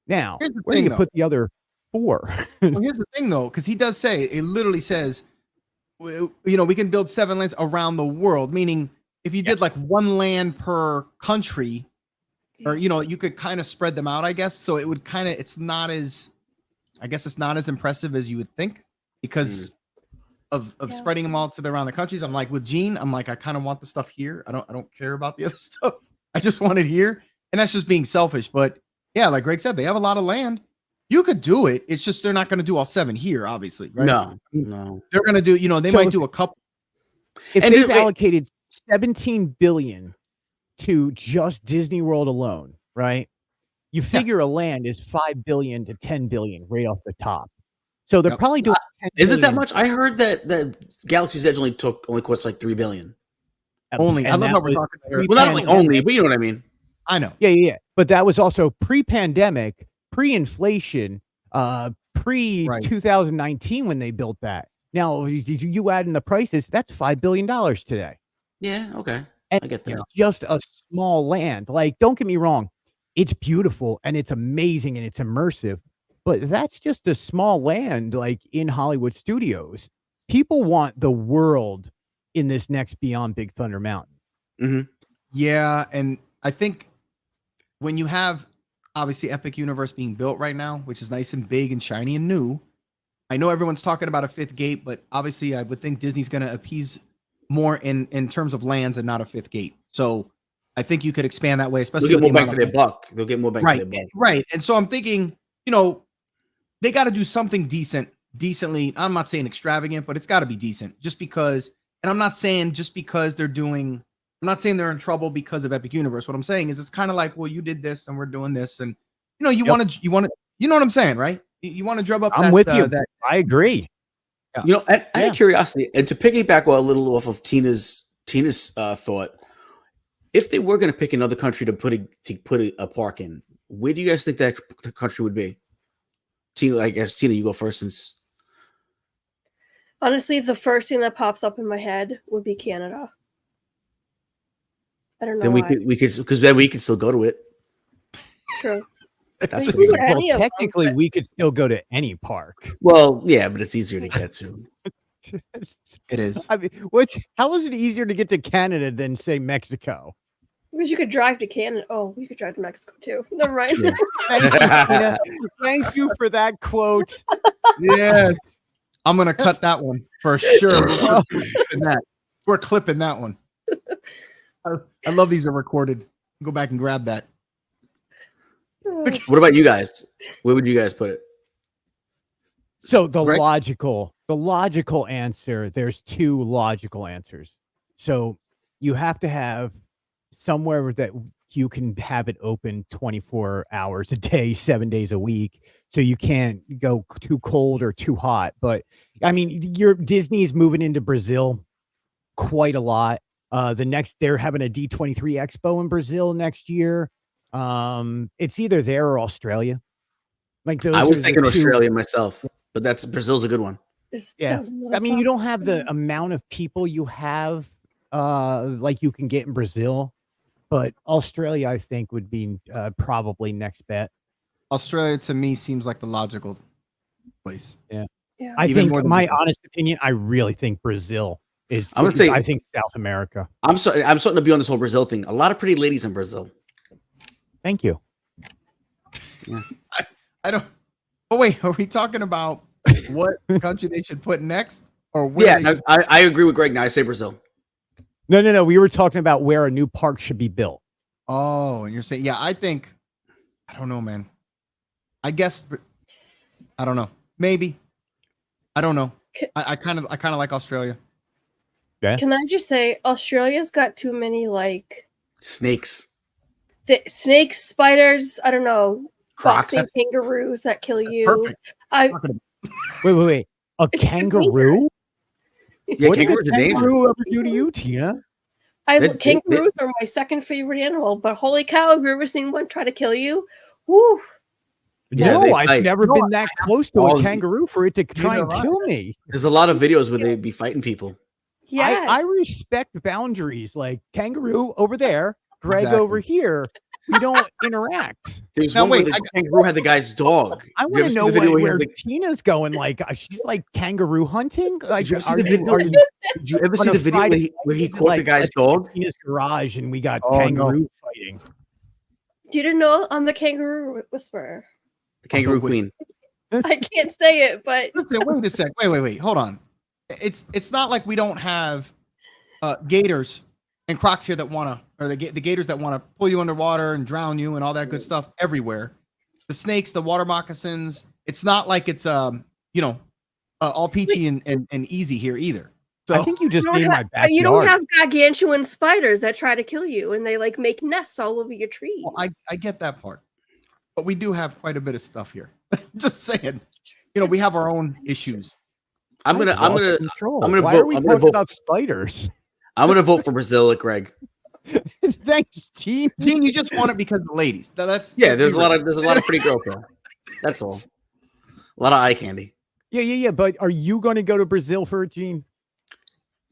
[SPEAKER 3] Now,
[SPEAKER 5] Here's the
[SPEAKER 3] where do
[SPEAKER 5] thing,
[SPEAKER 3] you
[SPEAKER 5] though.
[SPEAKER 3] put the other 4?
[SPEAKER 5] Well, here's the thing, though, because he does say, it literally says, we can build 7 lands around the world, meaning if you did like 1 land per country, or, you could kind of spread them out, I guess. So it would kind of, it's not as impressive as you would think because of spreading them all around the countries. I'm like, with Gene, I'm like, I kind of want the stuff here. I don't care about the other stuff. I just want it here. And that's just being selfish. But yeah, like Greg said, they have a lot of land. You could do it. It's just they're not going to do all 7 here, obviously, right?
[SPEAKER 6] No.
[SPEAKER 5] They're going to do, they might do a couple.
[SPEAKER 3] If
[SPEAKER 6] And
[SPEAKER 3] they've
[SPEAKER 6] it-
[SPEAKER 3] allocated $17 billion to just Disney World alone, right? You figure a land is $5 billion to $10 billion right off the top. So they're
[SPEAKER 5] Yep.
[SPEAKER 3] probably doing. $10
[SPEAKER 6] Is it that
[SPEAKER 3] billion.
[SPEAKER 6] much? I heard that Galaxy's Edge only costs like $3 billion.
[SPEAKER 5] Only. I
[SPEAKER 3] And
[SPEAKER 5] love
[SPEAKER 3] that
[SPEAKER 5] how we're
[SPEAKER 3] was
[SPEAKER 5] talking there.
[SPEAKER 6] Well, not only only, but you know what I mean.
[SPEAKER 5] I know.
[SPEAKER 3] Yeah. But that was also pre-pandemic, pre-inflation, pre-2019 when they built that. Now, you add in the prices, that's $5 billion today.
[SPEAKER 6] Yeah. Okay.
[SPEAKER 3] And
[SPEAKER 6] I get that.
[SPEAKER 3] it's just a small land. Like, don't get me wrong. It's beautiful and it's amazing and it's immersive, but that's just a small land, like in Hollywood Studios. People want the world in this next Beyond Big Thunder Mountain.
[SPEAKER 5] Yeah, and I think when you have obviously Epic Universe being built right now, which is nice and big and shiny and new, I know everyone's talking about a 5th gate, but obviously I would think Disney's going to appease more in terms of lands and not a 5th gate. So I think you could expand that way, especially
[SPEAKER 6] They'll get
[SPEAKER 5] with
[SPEAKER 6] more
[SPEAKER 5] the
[SPEAKER 6] bang for
[SPEAKER 5] amount
[SPEAKER 6] their
[SPEAKER 5] of-
[SPEAKER 6] buck. They'll get more bang for their buck.
[SPEAKER 5] Right. And so I'm thinking, they got to do something decently. I'm not saying extravagant, but it's got to be decent just because, and I'm not saying just because I'm not saying they're in trouble because of Epic Universe. What I'm saying is it's kind of like, well, you did this and we're doing this. And, you want to, you know what I'm saying, right? You want to drum up
[SPEAKER 3] I'm with you. I agree.
[SPEAKER 6] Out of curiosity, and to piggyback a little off of Tina's thought, if they were going to pick another country to put a park in, where do you guys think that the country would be? Tina, I guess Tina, you go first since.
[SPEAKER 4] Honestly, the first thing that pops up in my head would be Canada. I don't know.
[SPEAKER 6] Then we could because then we can still go to it.
[SPEAKER 4] True.
[SPEAKER 5] That's
[SPEAKER 4] These are
[SPEAKER 3] Well,
[SPEAKER 4] any of them,
[SPEAKER 3] technically,
[SPEAKER 4] but-
[SPEAKER 3] we could still go to any park.
[SPEAKER 6] Well, yeah, but it's easier to get to.
[SPEAKER 5] It is.
[SPEAKER 3] I mean, how is it easier to get to Canada than say Mexico?
[SPEAKER 4] Because you could drive to Canada. Oh, we could drive to Mexico too. Never mind.
[SPEAKER 6] Yeah.
[SPEAKER 3] Thank you, Tina. Thank you for that quote.
[SPEAKER 5] Yes. I'm going to cut that one for sure. We're clipping that one. I love these are recorded. Go back and grab that.
[SPEAKER 6] What about you guys? Where would you guys put it?
[SPEAKER 3] So the
[SPEAKER 5] Right.
[SPEAKER 3] logical answer, there's 2 logical answers. So you have to have somewhere that you can have it open 24 hours a day, 7 days a week. So you can't go too cold or too hot. But I mean, Disney's moving into Brazil quite a lot. They're having a D23 Expo in Brazil next year. It's either there or Australia. Like those
[SPEAKER 6] I was
[SPEAKER 3] are the
[SPEAKER 6] thinking
[SPEAKER 3] 2.
[SPEAKER 6] Australia myself, but Brazil's a good one.
[SPEAKER 3] Yeah. I mean, you don't have the amount of people you have, like you can get in Brazil, but Australia, I think, would be probably next bet.
[SPEAKER 5] Australia to me seems like the logical place.
[SPEAKER 3] I
[SPEAKER 5] Even
[SPEAKER 3] think,
[SPEAKER 5] more than
[SPEAKER 3] my
[SPEAKER 5] Brazil.
[SPEAKER 3] honest opinion, I really think Brazil is.
[SPEAKER 6] I'm gonna say-
[SPEAKER 3] I think South America.
[SPEAKER 6] I'm starting to be on this whole Brazil thing. A lot of pretty ladies in Brazil.
[SPEAKER 3] Thank you.
[SPEAKER 5] I don't. Oh wait, are we talking about what country they should put next, or where
[SPEAKER 6] Yeah,
[SPEAKER 5] they
[SPEAKER 6] no,
[SPEAKER 5] should-
[SPEAKER 6] I agree with Greg. Now I say Brazil.
[SPEAKER 3] No. We were talking about where a new park should be built.
[SPEAKER 5] Oh, and you're saying, yeah, I don't know, man. I guess, I don't know. Maybe. I don't know. I kind of like Australia.
[SPEAKER 4] Can I just say Australia's got too many like
[SPEAKER 6] Snakes,
[SPEAKER 4] snakes, spiders, I don't know,
[SPEAKER 6] Crocs.
[SPEAKER 4] boxing kangaroos that kill you.
[SPEAKER 5] Perfect.
[SPEAKER 4] I
[SPEAKER 3] Wait. A
[SPEAKER 4] It's
[SPEAKER 3] kangaroo?
[SPEAKER 6] Yeah,
[SPEAKER 3] What did
[SPEAKER 6] kangaroos
[SPEAKER 3] a
[SPEAKER 6] are dangerous.
[SPEAKER 3] kangaroo ever do to you, Tina?
[SPEAKER 4] kangaroos are my second favorite animal, but holy cow, have you ever seen one try to kill you? Woo!
[SPEAKER 6] Yeah,
[SPEAKER 3] No,
[SPEAKER 6] they
[SPEAKER 3] I've
[SPEAKER 6] fight.
[SPEAKER 3] never been that close to
[SPEAKER 6] all
[SPEAKER 3] a
[SPEAKER 6] the-
[SPEAKER 3] kangaroo for it to try and
[SPEAKER 5] have I.
[SPEAKER 3] kill me.
[SPEAKER 6] There's a lot of videos where they'd be fighting people.
[SPEAKER 4] Yeah.
[SPEAKER 3] I respect boundaries. Like kangaroo over there, Greg
[SPEAKER 5] Exactly.
[SPEAKER 3] over here. We don't interact.
[SPEAKER 6] There was
[SPEAKER 5] Now,
[SPEAKER 6] one where
[SPEAKER 5] wait,
[SPEAKER 6] the kangaroo had the guy's dog.
[SPEAKER 3] I
[SPEAKER 6] Did you
[SPEAKER 3] want
[SPEAKER 6] ever
[SPEAKER 3] to
[SPEAKER 6] see
[SPEAKER 3] know
[SPEAKER 6] the video
[SPEAKER 3] where
[SPEAKER 6] the-
[SPEAKER 3] Tina's going. Like she's like kangaroo hunting. Like,
[SPEAKER 6] you ever see
[SPEAKER 3] are
[SPEAKER 6] the
[SPEAKER 3] you,
[SPEAKER 6] video?
[SPEAKER 3] are you
[SPEAKER 6] Did you ever
[SPEAKER 3] on
[SPEAKER 6] see
[SPEAKER 3] a
[SPEAKER 6] the video
[SPEAKER 3] Friday
[SPEAKER 6] where he
[SPEAKER 3] night,
[SPEAKER 6] caught the
[SPEAKER 3] like,
[SPEAKER 6] guy's
[SPEAKER 3] let's
[SPEAKER 6] dog?
[SPEAKER 3] Tina's garage and we got
[SPEAKER 5] Oh, no.
[SPEAKER 3] kangaroo fighting?
[SPEAKER 4] You didn't know I'm the kangaroo whisperer.
[SPEAKER 6] The kangaroo
[SPEAKER 5] Which-
[SPEAKER 6] queen.
[SPEAKER 4] I can't say it, but
[SPEAKER 5] Listen, wait a sec. Wait. Hold on. It's not like we don't have gators and crocs here that or the gators that want to pull you underwater and drown you and all that good stuff everywhere. The snakes, the water moccasins. It's not like it's all peachy and easy here either. So
[SPEAKER 3] I think you just
[SPEAKER 4] you don't
[SPEAKER 3] named my
[SPEAKER 4] have-
[SPEAKER 3] backyard.
[SPEAKER 4] you don't have gargantuan spiders that try to kill you, and they like make nests all over your trees.
[SPEAKER 5] well, I get that part, but we do have quite a bit of stuff here. Just saying, we have our own issues.
[SPEAKER 6] I'm gonna
[SPEAKER 3] Lost control.
[SPEAKER 6] I'm gonna
[SPEAKER 3] Why
[SPEAKER 6] vote-
[SPEAKER 3] are we
[SPEAKER 6] I'm gonna
[SPEAKER 3] talking
[SPEAKER 6] vote-
[SPEAKER 3] about spiders?
[SPEAKER 6] vote for Brazil, like Greg.
[SPEAKER 3] Thanks, Gene.
[SPEAKER 5] Gene, you just want it because of the ladies. That's
[SPEAKER 6] Yeah,
[SPEAKER 5] let's
[SPEAKER 6] there's
[SPEAKER 5] be
[SPEAKER 6] a lot
[SPEAKER 5] real.
[SPEAKER 6] of pretty girls there. That's all. A lot of eye candy.
[SPEAKER 3] Yeah. But are you going to go to Brazil for it, Gene?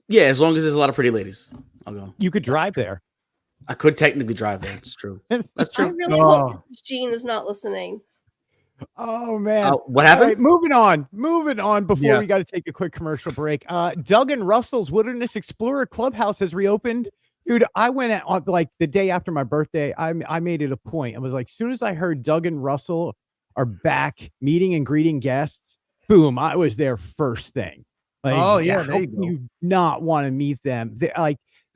[SPEAKER 6] Yeah, as long as there's a lot of pretty ladies, I'll go.
[SPEAKER 3] You could drive there.
[SPEAKER 6] I could technically drive there. It's true. That's
[SPEAKER 4] I
[SPEAKER 6] true.
[SPEAKER 4] really
[SPEAKER 5] Oh.
[SPEAKER 4] hope Gene is not listening.
[SPEAKER 3] Oh man.
[SPEAKER 6] What
[SPEAKER 3] All
[SPEAKER 6] happened?
[SPEAKER 3] right, moving on before we
[SPEAKER 5] Yes.
[SPEAKER 3] got to take a quick commercial break. Doug and Russell's Wilderness Explorer Clubhouse has reopened. Dude, I went on like the day after my birthday. I made it a point. I was like, as soon as I heard Doug and Russell are back meeting and greeting guests, boom, I was there first thing. Like,
[SPEAKER 5] Oh, yeah, there
[SPEAKER 3] how
[SPEAKER 5] you
[SPEAKER 3] can
[SPEAKER 5] go.
[SPEAKER 3] you not want to meet them?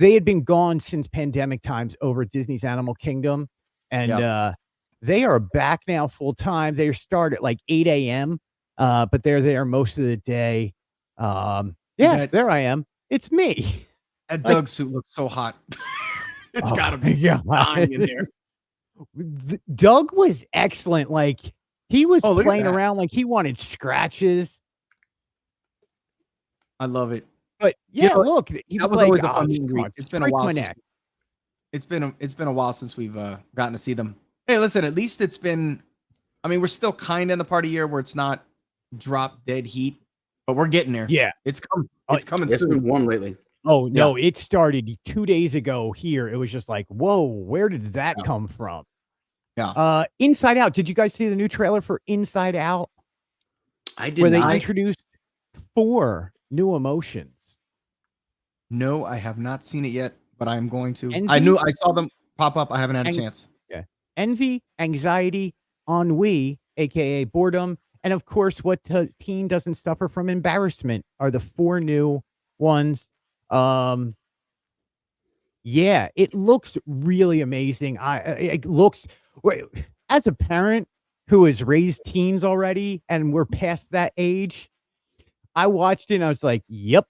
[SPEAKER 3] They had been gone since pandemic times over at Disney's Animal Kingdom. And they are back now full time. They start at like 8 a.m. But they're there most of the day.
[SPEAKER 5] That-
[SPEAKER 3] There I am. It's me.
[SPEAKER 5] That Doug suit looks so hot. It's
[SPEAKER 3] Oh,
[SPEAKER 5] gotta be
[SPEAKER 3] yeah.
[SPEAKER 5] dying in there.
[SPEAKER 3] Doug was excellent. Like he was
[SPEAKER 5] Oh, look at
[SPEAKER 3] playing
[SPEAKER 5] that.
[SPEAKER 3] around like he wanted scratches.
[SPEAKER 5] I love it.
[SPEAKER 3] But
[SPEAKER 5] You
[SPEAKER 3] yeah,
[SPEAKER 5] know,
[SPEAKER 3] look, he
[SPEAKER 5] that was
[SPEAKER 3] like,
[SPEAKER 5] always a
[SPEAKER 3] "Oh,
[SPEAKER 5] fun meet and
[SPEAKER 3] come
[SPEAKER 5] greet.
[SPEAKER 3] on,
[SPEAKER 5] It's been a
[SPEAKER 3] break
[SPEAKER 5] while
[SPEAKER 3] my
[SPEAKER 5] since-
[SPEAKER 3] neck."
[SPEAKER 5] It's been a while since we've gotten to see them. Hey, listen, at least it's been. I mean, we're still kind of in the part of year where it's not drop dead heat, but we're getting there.
[SPEAKER 3] Yeah.
[SPEAKER 5] It's coming.
[SPEAKER 3] Oh,
[SPEAKER 5] It's coming
[SPEAKER 6] It's
[SPEAKER 5] soon.
[SPEAKER 6] been warm lately.
[SPEAKER 3] Oh no, it started 2 days ago here. It was just like, whoa, where did that
[SPEAKER 5] Yeah.
[SPEAKER 3] come from?
[SPEAKER 5] Yeah.
[SPEAKER 3] Inside Out. Did you guys see the new trailer for Inside Out?
[SPEAKER 6] I did
[SPEAKER 3] Where they
[SPEAKER 6] not.
[SPEAKER 3] introduced 4 new emotions.
[SPEAKER 5] No, I have not seen it yet, but I am going to.
[SPEAKER 3] Envy?
[SPEAKER 5] I saw them pop up. I haven't had a
[SPEAKER 3] And-
[SPEAKER 5] chance.
[SPEAKER 3] Envy, anxiety, ennui, aka boredom, and of course, what teen doesn't suffer from embarrassment are the 4 new ones. Yeah, it looks really amazing. It looks as a parent who has raised teens already, and we're past that age. I watched it and I was like, "Yep,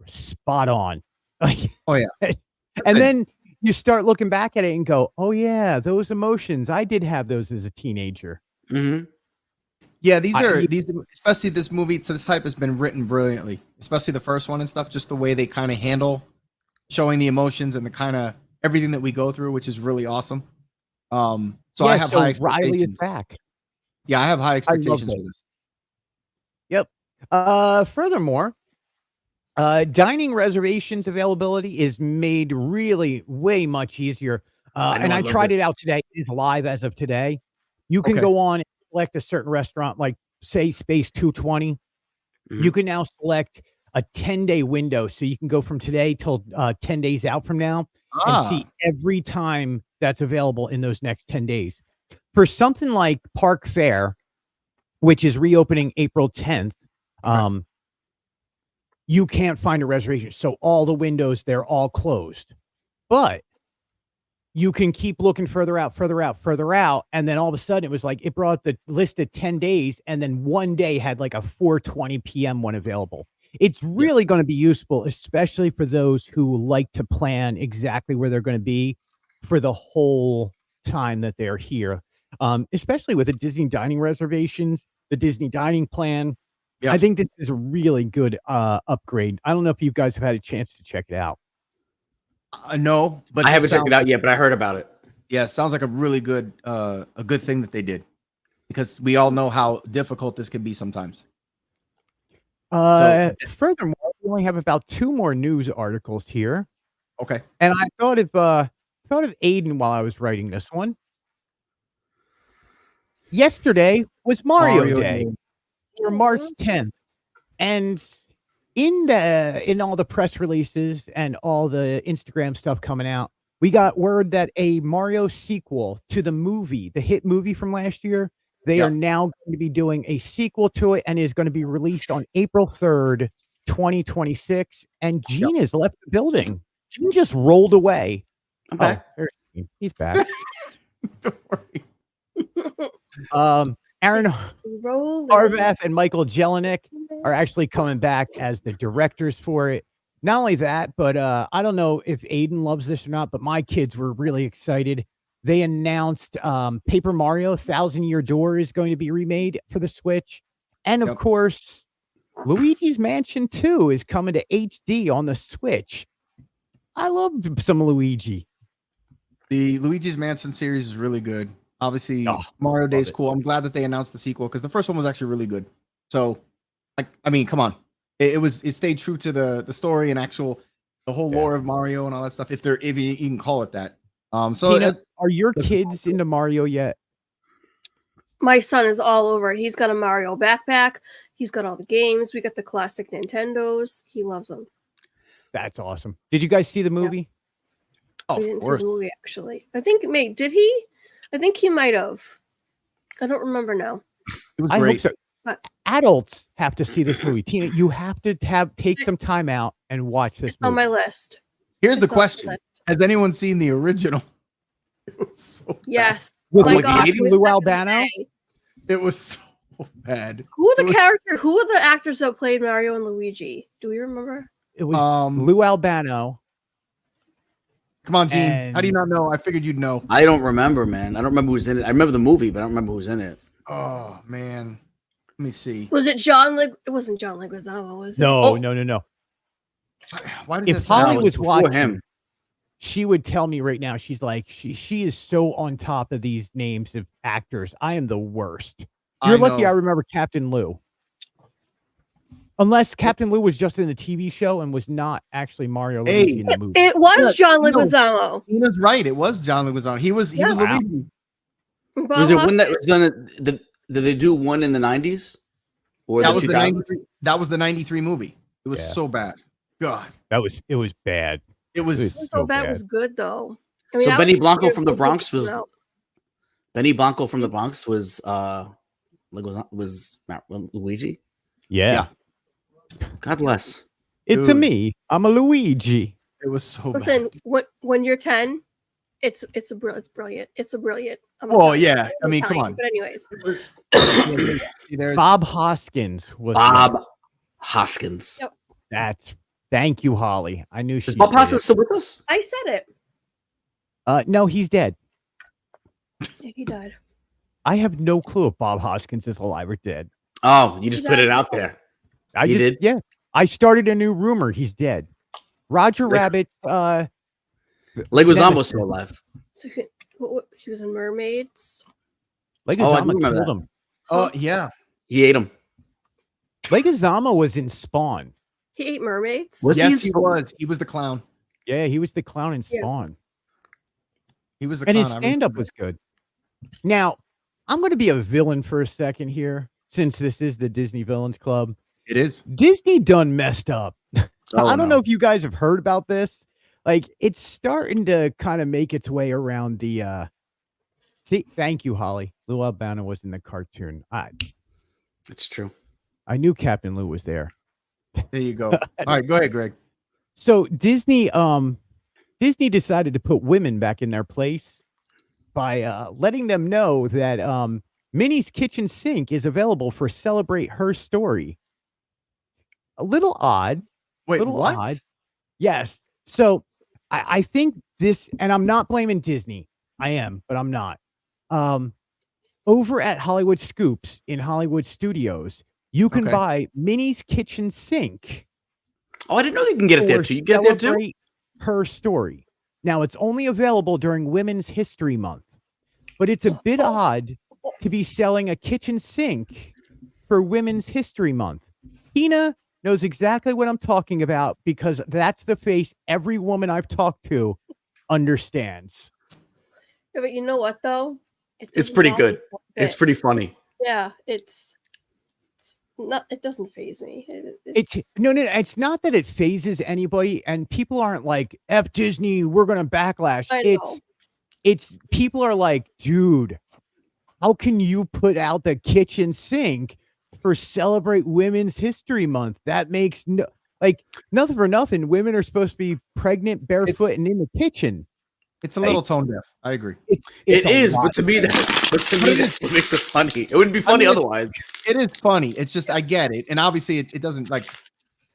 [SPEAKER 3] spot on." Like,
[SPEAKER 5] Oh, yeah.
[SPEAKER 3] and then you start looking back at it and go, "Oh yeah, those emotions. I did have those as a teenager."
[SPEAKER 6] Mhm.
[SPEAKER 5] Yeah, these
[SPEAKER 3] I-
[SPEAKER 5] are these, especially this movie. So this type has been written brilliantly, especially the first one and stuff. Just the way they kind of handle showing the emotions and the kind of everything that we go through, which is really awesome. So I have high expectations.
[SPEAKER 3] Riley is back.
[SPEAKER 5] Yeah, I have high expectations
[SPEAKER 3] that.
[SPEAKER 5] for this.
[SPEAKER 3] Furthermore, dining reservations availability is made really way much easier.
[SPEAKER 6] I know,
[SPEAKER 3] And
[SPEAKER 6] I
[SPEAKER 3] I
[SPEAKER 6] love
[SPEAKER 3] tried
[SPEAKER 6] this.
[SPEAKER 3] it out today. It's live as of today. You can
[SPEAKER 5] Okay.
[SPEAKER 3] go on and select a certain restaurant, like say Space 220. You
[SPEAKER 6] Mhm.
[SPEAKER 3] can now select a 10-day window. So you can go from today till 10 days out from now and see every time that's available in those next 10 days. For something like Park Fair, which is reopening April 10th, you can't find a reservation. So all the windows, they're all closed. But you can keep looking further out. And then all of a sudden it was like, it brought the list of 10 days. And then one day had like a 4:20 p.m. one available. It's really going to be useful, especially for those who like to plan exactly where they're going to be for the whole time that they're here. Especially with the Disney dining reservations, the Disney dining plan.
[SPEAKER 5] Yeah.
[SPEAKER 3] I think this is a really good upgrade. I don't know if you guys have had a chance to check it out.
[SPEAKER 5] No, but
[SPEAKER 6] I haven't checked it out yet, but I heard about it.
[SPEAKER 5] Yeah, sounds like a really good thing that they did, because we all know how difficult this can be sometimes.
[SPEAKER 3] Furthermore, we only have about 2 more news articles here.
[SPEAKER 5] Okay.
[SPEAKER 3] And I thought of Aiden while I was writing this one. Yesterday was Mario Day, or March 10th. And in all the press releases and all the Instagram stuff coming out, we got word that a Mario sequel to the movie, the hit movie from last year, they are now going to be doing a sequel to it, and is going to be released on April 3rd, 2026. And Gene has left the building. Gene just rolled away.
[SPEAKER 6] I'm back.
[SPEAKER 3] There's Gene. He's back.
[SPEAKER 5] Don't worry.
[SPEAKER 3] Aaron
[SPEAKER 4] Rolling.
[SPEAKER 3] Harvath and Michael Jelinek are actually coming back as the directors for it. Not only that, but I don't know if Aiden loves this or not, but my kids were really excited. They announced Paper Mario Thousand Year Door is going to be remade for the Switch. And of course, Luigi's Mansion 2 is coming to HD on the Switch. I love some Luigi.
[SPEAKER 5] The Luigi's Mansion series is really good. Obviously, Mario Day is cool. I'm glad that they announced the sequel, because the first one was actually really good. So, I mean, come on. It stayed true to the story and the whole lore of Mario and all that stuff, if you can call it that.
[SPEAKER 3] Tina, are your kids into Mario yet?
[SPEAKER 4] My son is all over it. He's got a Mario backpack. He's got all the games. We got the classic Nintendos. He loves them.
[SPEAKER 3] That's awesome. Did you guys see the movie?
[SPEAKER 5] Oh,
[SPEAKER 4] We
[SPEAKER 5] of
[SPEAKER 4] didn't see
[SPEAKER 5] course.
[SPEAKER 4] the movie, actually. I think, did he? I think he might have. I don't remember now.
[SPEAKER 5] It was
[SPEAKER 3] I hope
[SPEAKER 5] great.
[SPEAKER 3] so.
[SPEAKER 4] But-
[SPEAKER 3] Adults have to see this movie. Tina, you have to take some time out and watch this movie.
[SPEAKER 4] On my list.
[SPEAKER 5] Here's the
[SPEAKER 4] It's on my
[SPEAKER 5] question:
[SPEAKER 4] list.
[SPEAKER 5] has anyone seen the original? It was so bad.
[SPEAKER 4] Yes.
[SPEAKER 3] With
[SPEAKER 4] Oh my
[SPEAKER 3] what,
[SPEAKER 4] God,
[SPEAKER 3] Captain
[SPEAKER 4] who's
[SPEAKER 3] Lou
[SPEAKER 4] that
[SPEAKER 3] Albano?
[SPEAKER 4] gonna say?
[SPEAKER 5] It was so bad.
[SPEAKER 4] Who are
[SPEAKER 5] It was-
[SPEAKER 4] Who are the actors that played Mario and Luigi? Do we remember?
[SPEAKER 3] It was Lou Albano.
[SPEAKER 5] Come on, Gene.
[SPEAKER 3] And-
[SPEAKER 5] How do you not know? I figured you'd know.
[SPEAKER 6] I don't remember, man. I don't remember who's in it. I remember the movie, but I don't remember who's in it.
[SPEAKER 5] Oh man. Let me see.
[SPEAKER 4] Was it John? It wasn't John Leguizamo, was it?
[SPEAKER 3] No,
[SPEAKER 5] Oh.
[SPEAKER 3] no.
[SPEAKER 5] Why does
[SPEAKER 3] If
[SPEAKER 5] that sound?
[SPEAKER 3] Holly
[SPEAKER 6] No,
[SPEAKER 3] was
[SPEAKER 6] it's before
[SPEAKER 3] watching,
[SPEAKER 6] him.
[SPEAKER 3] she would tell me right now. She's like, she is so on top of these names of actors. I am the worst. You're lucky
[SPEAKER 5] know.
[SPEAKER 3] I remember Captain Lou. Unless Captain Lou was just in the TV show and was not actually Mario Luigi in the movie.
[SPEAKER 4] It was
[SPEAKER 5] Yeah,
[SPEAKER 4] John
[SPEAKER 5] no.
[SPEAKER 4] Leguizamo.
[SPEAKER 5] Tina's right. It was John Leguizamo. He was
[SPEAKER 4] Yeah.
[SPEAKER 3] Wow.
[SPEAKER 5] Luigi.
[SPEAKER 4] Bob
[SPEAKER 6] Was it one that
[SPEAKER 4] Hoskins.
[SPEAKER 6] was done? Did they do one in the 90s? Or
[SPEAKER 5] That
[SPEAKER 6] the
[SPEAKER 5] was the
[SPEAKER 6] 2000s?
[SPEAKER 5] 93. That was the 93 movie. It was
[SPEAKER 3] Yeah.
[SPEAKER 5] so bad. God.
[SPEAKER 3] It was bad.
[SPEAKER 5] It was.
[SPEAKER 3] It
[SPEAKER 4] It was so bad was good though. I
[SPEAKER 6] So
[SPEAKER 4] that
[SPEAKER 6] Benny
[SPEAKER 4] was
[SPEAKER 6] Blanco
[SPEAKER 4] weird
[SPEAKER 6] from the
[SPEAKER 4] when
[SPEAKER 6] Bronx
[SPEAKER 4] people
[SPEAKER 6] was
[SPEAKER 4] come out.
[SPEAKER 6] Benny Blanco from the Bronx was Luigi.
[SPEAKER 3] Yeah.
[SPEAKER 6] God bless.
[SPEAKER 3] It's a
[SPEAKER 5] Dude.
[SPEAKER 3] me. I'm a Luigi.
[SPEAKER 5] It was so
[SPEAKER 4] Listen,
[SPEAKER 5] bad.
[SPEAKER 4] when you're 10, it's brilliant. It's a brilliant. I'm
[SPEAKER 5] Oh
[SPEAKER 4] telling
[SPEAKER 5] yeah.
[SPEAKER 4] you.
[SPEAKER 5] I mean,
[SPEAKER 4] I'm
[SPEAKER 5] come
[SPEAKER 4] telling
[SPEAKER 5] on.
[SPEAKER 4] you. But anyways,
[SPEAKER 5] See, there's-
[SPEAKER 3] Bob Hoskins was
[SPEAKER 6] Bob Hoskins.
[SPEAKER 4] Yep.
[SPEAKER 3] That's thank you, Holly. I knew she
[SPEAKER 6] Is Bob
[SPEAKER 3] did
[SPEAKER 6] Hoskins
[SPEAKER 3] it.
[SPEAKER 6] still with us?
[SPEAKER 4] I said it.
[SPEAKER 3] No, he's dead.
[SPEAKER 4] Yeah, he died.
[SPEAKER 3] I have no clue if Bob Hoskins is alive or dead.
[SPEAKER 6] Oh, you just put it out there.
[SPEAKER 3] I
[SPEAKER 6] You
[SPEAKER 3] just
[SPEAKER 6] did?
[SPEAKER 3] yeah. I started a new rumor. He's dead. Roger
[SPEAKER 6] Like-
[SPEAKER 3] Rabbit.
[SPEAKER 6] Leguizamo's still alive.
[SPEAKER 4] So he was in Mermaids.
[SPEAKER 3] Leguizamo
[SPEAKER 6] I do remember
[SPEAKER 3] killed
[SPEAKER 6] that.
[SPEAKER 3] him.
[SPEAKER 5] Oh yeah.
[SPEAKER 6] He ate him.
[SPEAKER 3] Leguizamo was in Spawn.
[SPEAKER 4] He ate mermaids.
[SPEAKER 6] Was he
[SPEAKER 5] Yes,
[SPEAKER 6] in
[SPEAKER 5] he
[SPEAKER 6] Spawn?
[SPEAKER 5] was. He was the clown.
[SPEAKER 3] Yeah, he was the clown in
[SPEAKER 4] Yeah.
[SPEAKER 3] Spawn.
[SPEAKER 5] He was the
[SPEAKER 3] And
[SPEAKER 5] clown.
[SPEAKER 3] his
[SPEAKER 5] I
[SPEAKER 3] stand-up
[SPEAKER 5] remember.
[SPEAKER 3] was good. Now, I'm going to be a villain for a second here, since this is the Disney Villains Club.
[SPEAKER 5] It is.
[SPEAKER 3] Disney done messed up.
[SPEAKER 6] Oh,
[SPEAKER 3] I don't
[SPEAKER 6] no.
[SPEAKER 3] know if you guys have heard about this. Like, it's starting to kind of make its way around the see, thank you, Holly. Lou Albano was in the cartoon.
[SPEAKER 6] It's true.
[SPEAKER 3] I knew Captain Lou was there.
[SPEAKER 5] There you go. All right, go ahead, Greg.
[SPEAKER 3] So Disney decided to put women back in their place by letting them know that Minnie's kitchen sink is available for Celebrate Her Story. A little odd.
[SPEAKER 5] Wait,
[SPEAKER 3] Little
[SPEAKER 5] what?
[SPEAKER 3] odd. Yes. So I think this, and I'm not blaming Disney. I am, but I'm not. Over at Hollywood Scoops in Hollywood Studios, you can
[SPEAKER 5] Okay.
[SPEAKER 3] buy Minnie's kitchen sink.
[SPEAKER 6] Oh, I didn't know you can get it there
[SPEAKER 3] for
[SPEAKER 6] too. You get it there too.
[SPEAKER 3] Celebrate Her Story. Now it's only available during Women's History Month, but it's a bit odd to be selling a kitchen sink for Women's History Month. Tina knows exactly what I'm talking about because that's the face every woman I've talked to understands.
[SPEAKER 4] Yeah, but you know what though?
[SPEAKER 6] It's pretty good. It's pretty funny.
[SPEAKER 4] Yeah, it's not. It doesn't phase me.
[SPEAKER 3] It's no, it's not that it phases anybody, and people aren't like F Disney, we're gonna backlash.
[SPEAKER 4] I know.
[SPEAKER 3] It's people are like, dude, how can you put out the kitchen sink for Celebrate Women's History Month? That makes no nothing for nothing. Women are supposed to be pregnant, barefoot, and in the kitchen.
[SPEAKER 5] It's a little tone deaf. I agree.
[SPEAKER 3] It's
[SPEAKER 6] It
[SPEAKER 3] a
[SPEAKER 6] is,
[SPEAKER 3] lot.
[SPEAKER 6] but to me, that's what makes it funny. It wouldn't be funny otherwise.
[SPEAKER 5] It is funny. It's just I get it, and obviously it doesn't like.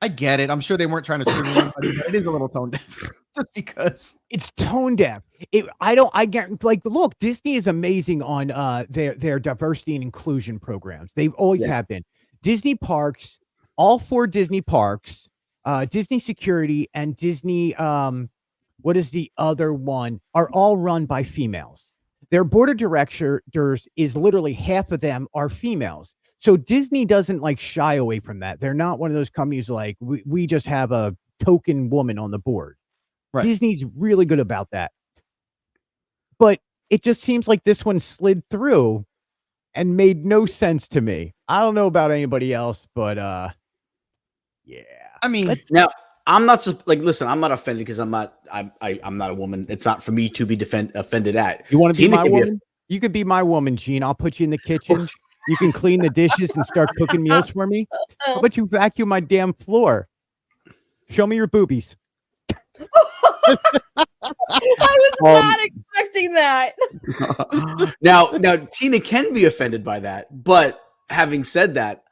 [SPEAKER 5] I get it. I'm sure they weren't trying to trigger anybody, but it is a little tone deaf, just because.
[SPEAKER 3] It's tone deaf. I get like, look, Disney is amazing on their diversity and inclusion programs. They've always have been. Disney parks, all 4 Disney parks, Disney Security, and Disney what is the other one, are all run by females. Their board of directors is literally half of them are females. So Disney doesn't like shy away from that. They're not one of those companies like we just have a token woman on the board.
[SPEAKER 5] Right.
[SPEAKER 3] Disney's really good about that. But it just seems like this one slid through and made no sense to me. I don't know about anybody else, but yeah.
[SPEAKER 5] I mean,
[SPEAKER 6] Now, I'm not listen, I'm not offended because I'm not a woman. It's not for me to be offended at.
[SPEAKER 3] You want to be
[SPEAKER 6] Tina
[SPEAKER 3] my
[SPEAKER 6] can be
[SPEAKER 3] woman? You could be my woman, Gene. I'll put you in the kitchen. You can clean the dishes and start cooking meals for me. How about you vacuum my damn floor? Show me your boobies.
[SPEAKER 4] I was not expecting that.
[SPEAKER 6] Now Tina can be offended by that, but having said that,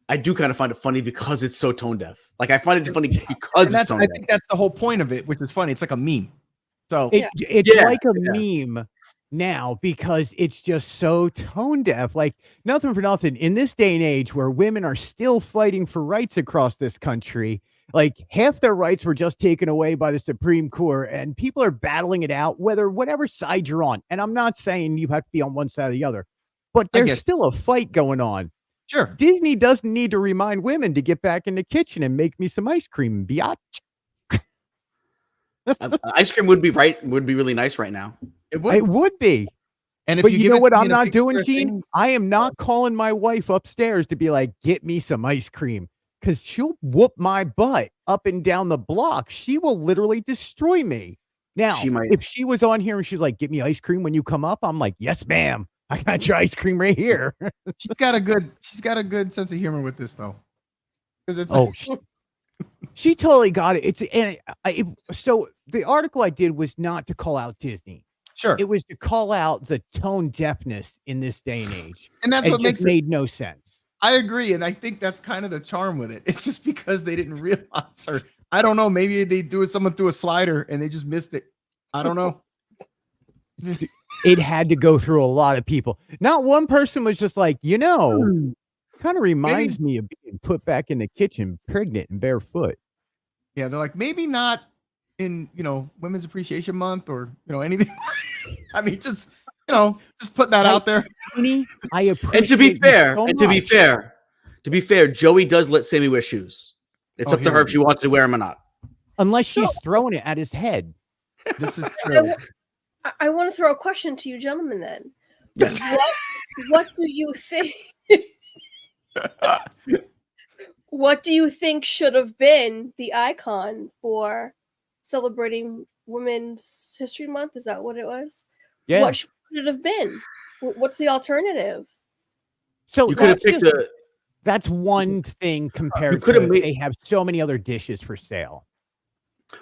[SPEAKER 6] I do kind of find it funny because it's so tone deaf. Like I find it funny because
[SPEAKER 5] and
[SPEAKER 6] it's tone
[SPEAKER 5] I
[SPEAKER 6] deaf.
[SPEAKER 5] think that's the whole point of it, which is funny. It's like a meme. So
[SPEAKER 3] It's
[SPEAKER 6] Yeah,
[SPEAKER 3] like a meme now because it's just so tone deaf. Like nothing for nothing. In this day and age where women are still fighting for rights across this country, like half their rights were just taken away by the Supreme Court, and people are battling it out, whatever side you're on. And I'm not saying you have to be on one side or the other, but there's still a fight going on.
[SPEAKER 5] sure.
[SPEAKER 3] Disney doesn't need to remind women to get back in the kitchen and make me some ice cream, biatch.
[SPEAKER 6] Ice cream would be really nice right now.
[SPEAKER 5] It would.
[SPEAKER 3] It would be.
[SPEAKER 5] And if
[SPEAKER 3] But
[SPEAKER 5] you
[SPEAKER 3] you
[SPEAKER 5] give
[SPEAKER 3] know
[SPEAKER 5] it
[SPEAKER 3] what
[SPEAKER 5] to me
[SPEAKER 3] I'm
[SPEAKER 5] in a
[SPEAKER 3] not
[SPEAKER 5] big
[SPEAKER 3] doing,
[SPEAKER 5] square
[SPEAKER 3] Gene?
[SPEAKER 5] thing-
[SPEAKER 3] I am not calling my wife upstairs to be like, get me some ice cream, because she'll whoop my butt up and down the block. She will literally destroy me. Now,
[SPEAKER 6] She might.
[SPEAKER 3] if she was on here and she's like, get me ice cream when you come up, I'm like, yes, ma'am. I got your ice cream right here.
[SPEAKER 5] She's got a good sense of humor with this though. Because it's
[SPEAKER 3] Oh, she totally got it. So the article I did was not to call out Disney.
[SPEAKER 5] sure.
[SPEAKER 3] It was to call out the tone deafness in this day and age.
[SPEAKER 5] And that's
[SPEAKER 3] It
[SPEAKER 5] what
[SPEAKER 3] just
[SPEAKER 5] makes it.
[SPEAKER 3] made no sense.
[SPEAKER 5] I agree, and I think that's kind of the charm with it. It's just because they didn't realize, or I don't know, maybe someone threw a slider and they just missed it. I don't know.
[SPEAKER 3] It had to go through a lot of people. Not one person was just like, kind of reminds me of being put back in the kitchen, pregnant and barefoot.
[SPEAKER 5] Yeah, they're like maybe not in Women's Appreciation Month or anything. I mean, just putting that out there.
[SPEAKER 3] Amy, I appreciate
[SPEAKER 6] And to be
[SPEAKER 3] you
[SPEAKER 6] fair,
[SPEAKER 3] so
[SPEAKER 6] and to be
[SPEAKER 3] much.
[SPEAKER 6] fair, Joey does let Sammy wear shoes. It's
[SPEAKER 5] Oh,
[SPEAKER 6] up to her
[SPEAKER 5] here
[SPEAKER 6] if she wants to wear them or not.
[SPEAKER 3] Unless she's throwing it at his head.
[SPEAKER 5] This is true.
[SPEAKER 4] I want to throw a question to you gentlemen then.
[SPEAKER 6] Yes.
[SPEAKER 4] What do you think? What do you think should have been the icon for celebrating Women's History Month? Is that what it was?
[SPEAKER 3] Yeah.
[SPEAKER 4] What should it have been? What's the alternative?
[SPEAKER 3] So
[SPEAKER 6] You could have
[SPEAKER 3] that's
[SPEAKER 6] picked
[SPEAKER 3] just- That's one thing compared
[SPEAKER 6] could
[SPEAKER 3] to
[SPEAKER 6] have made-
[SPEAKER 3] they have so many other dishes for sale.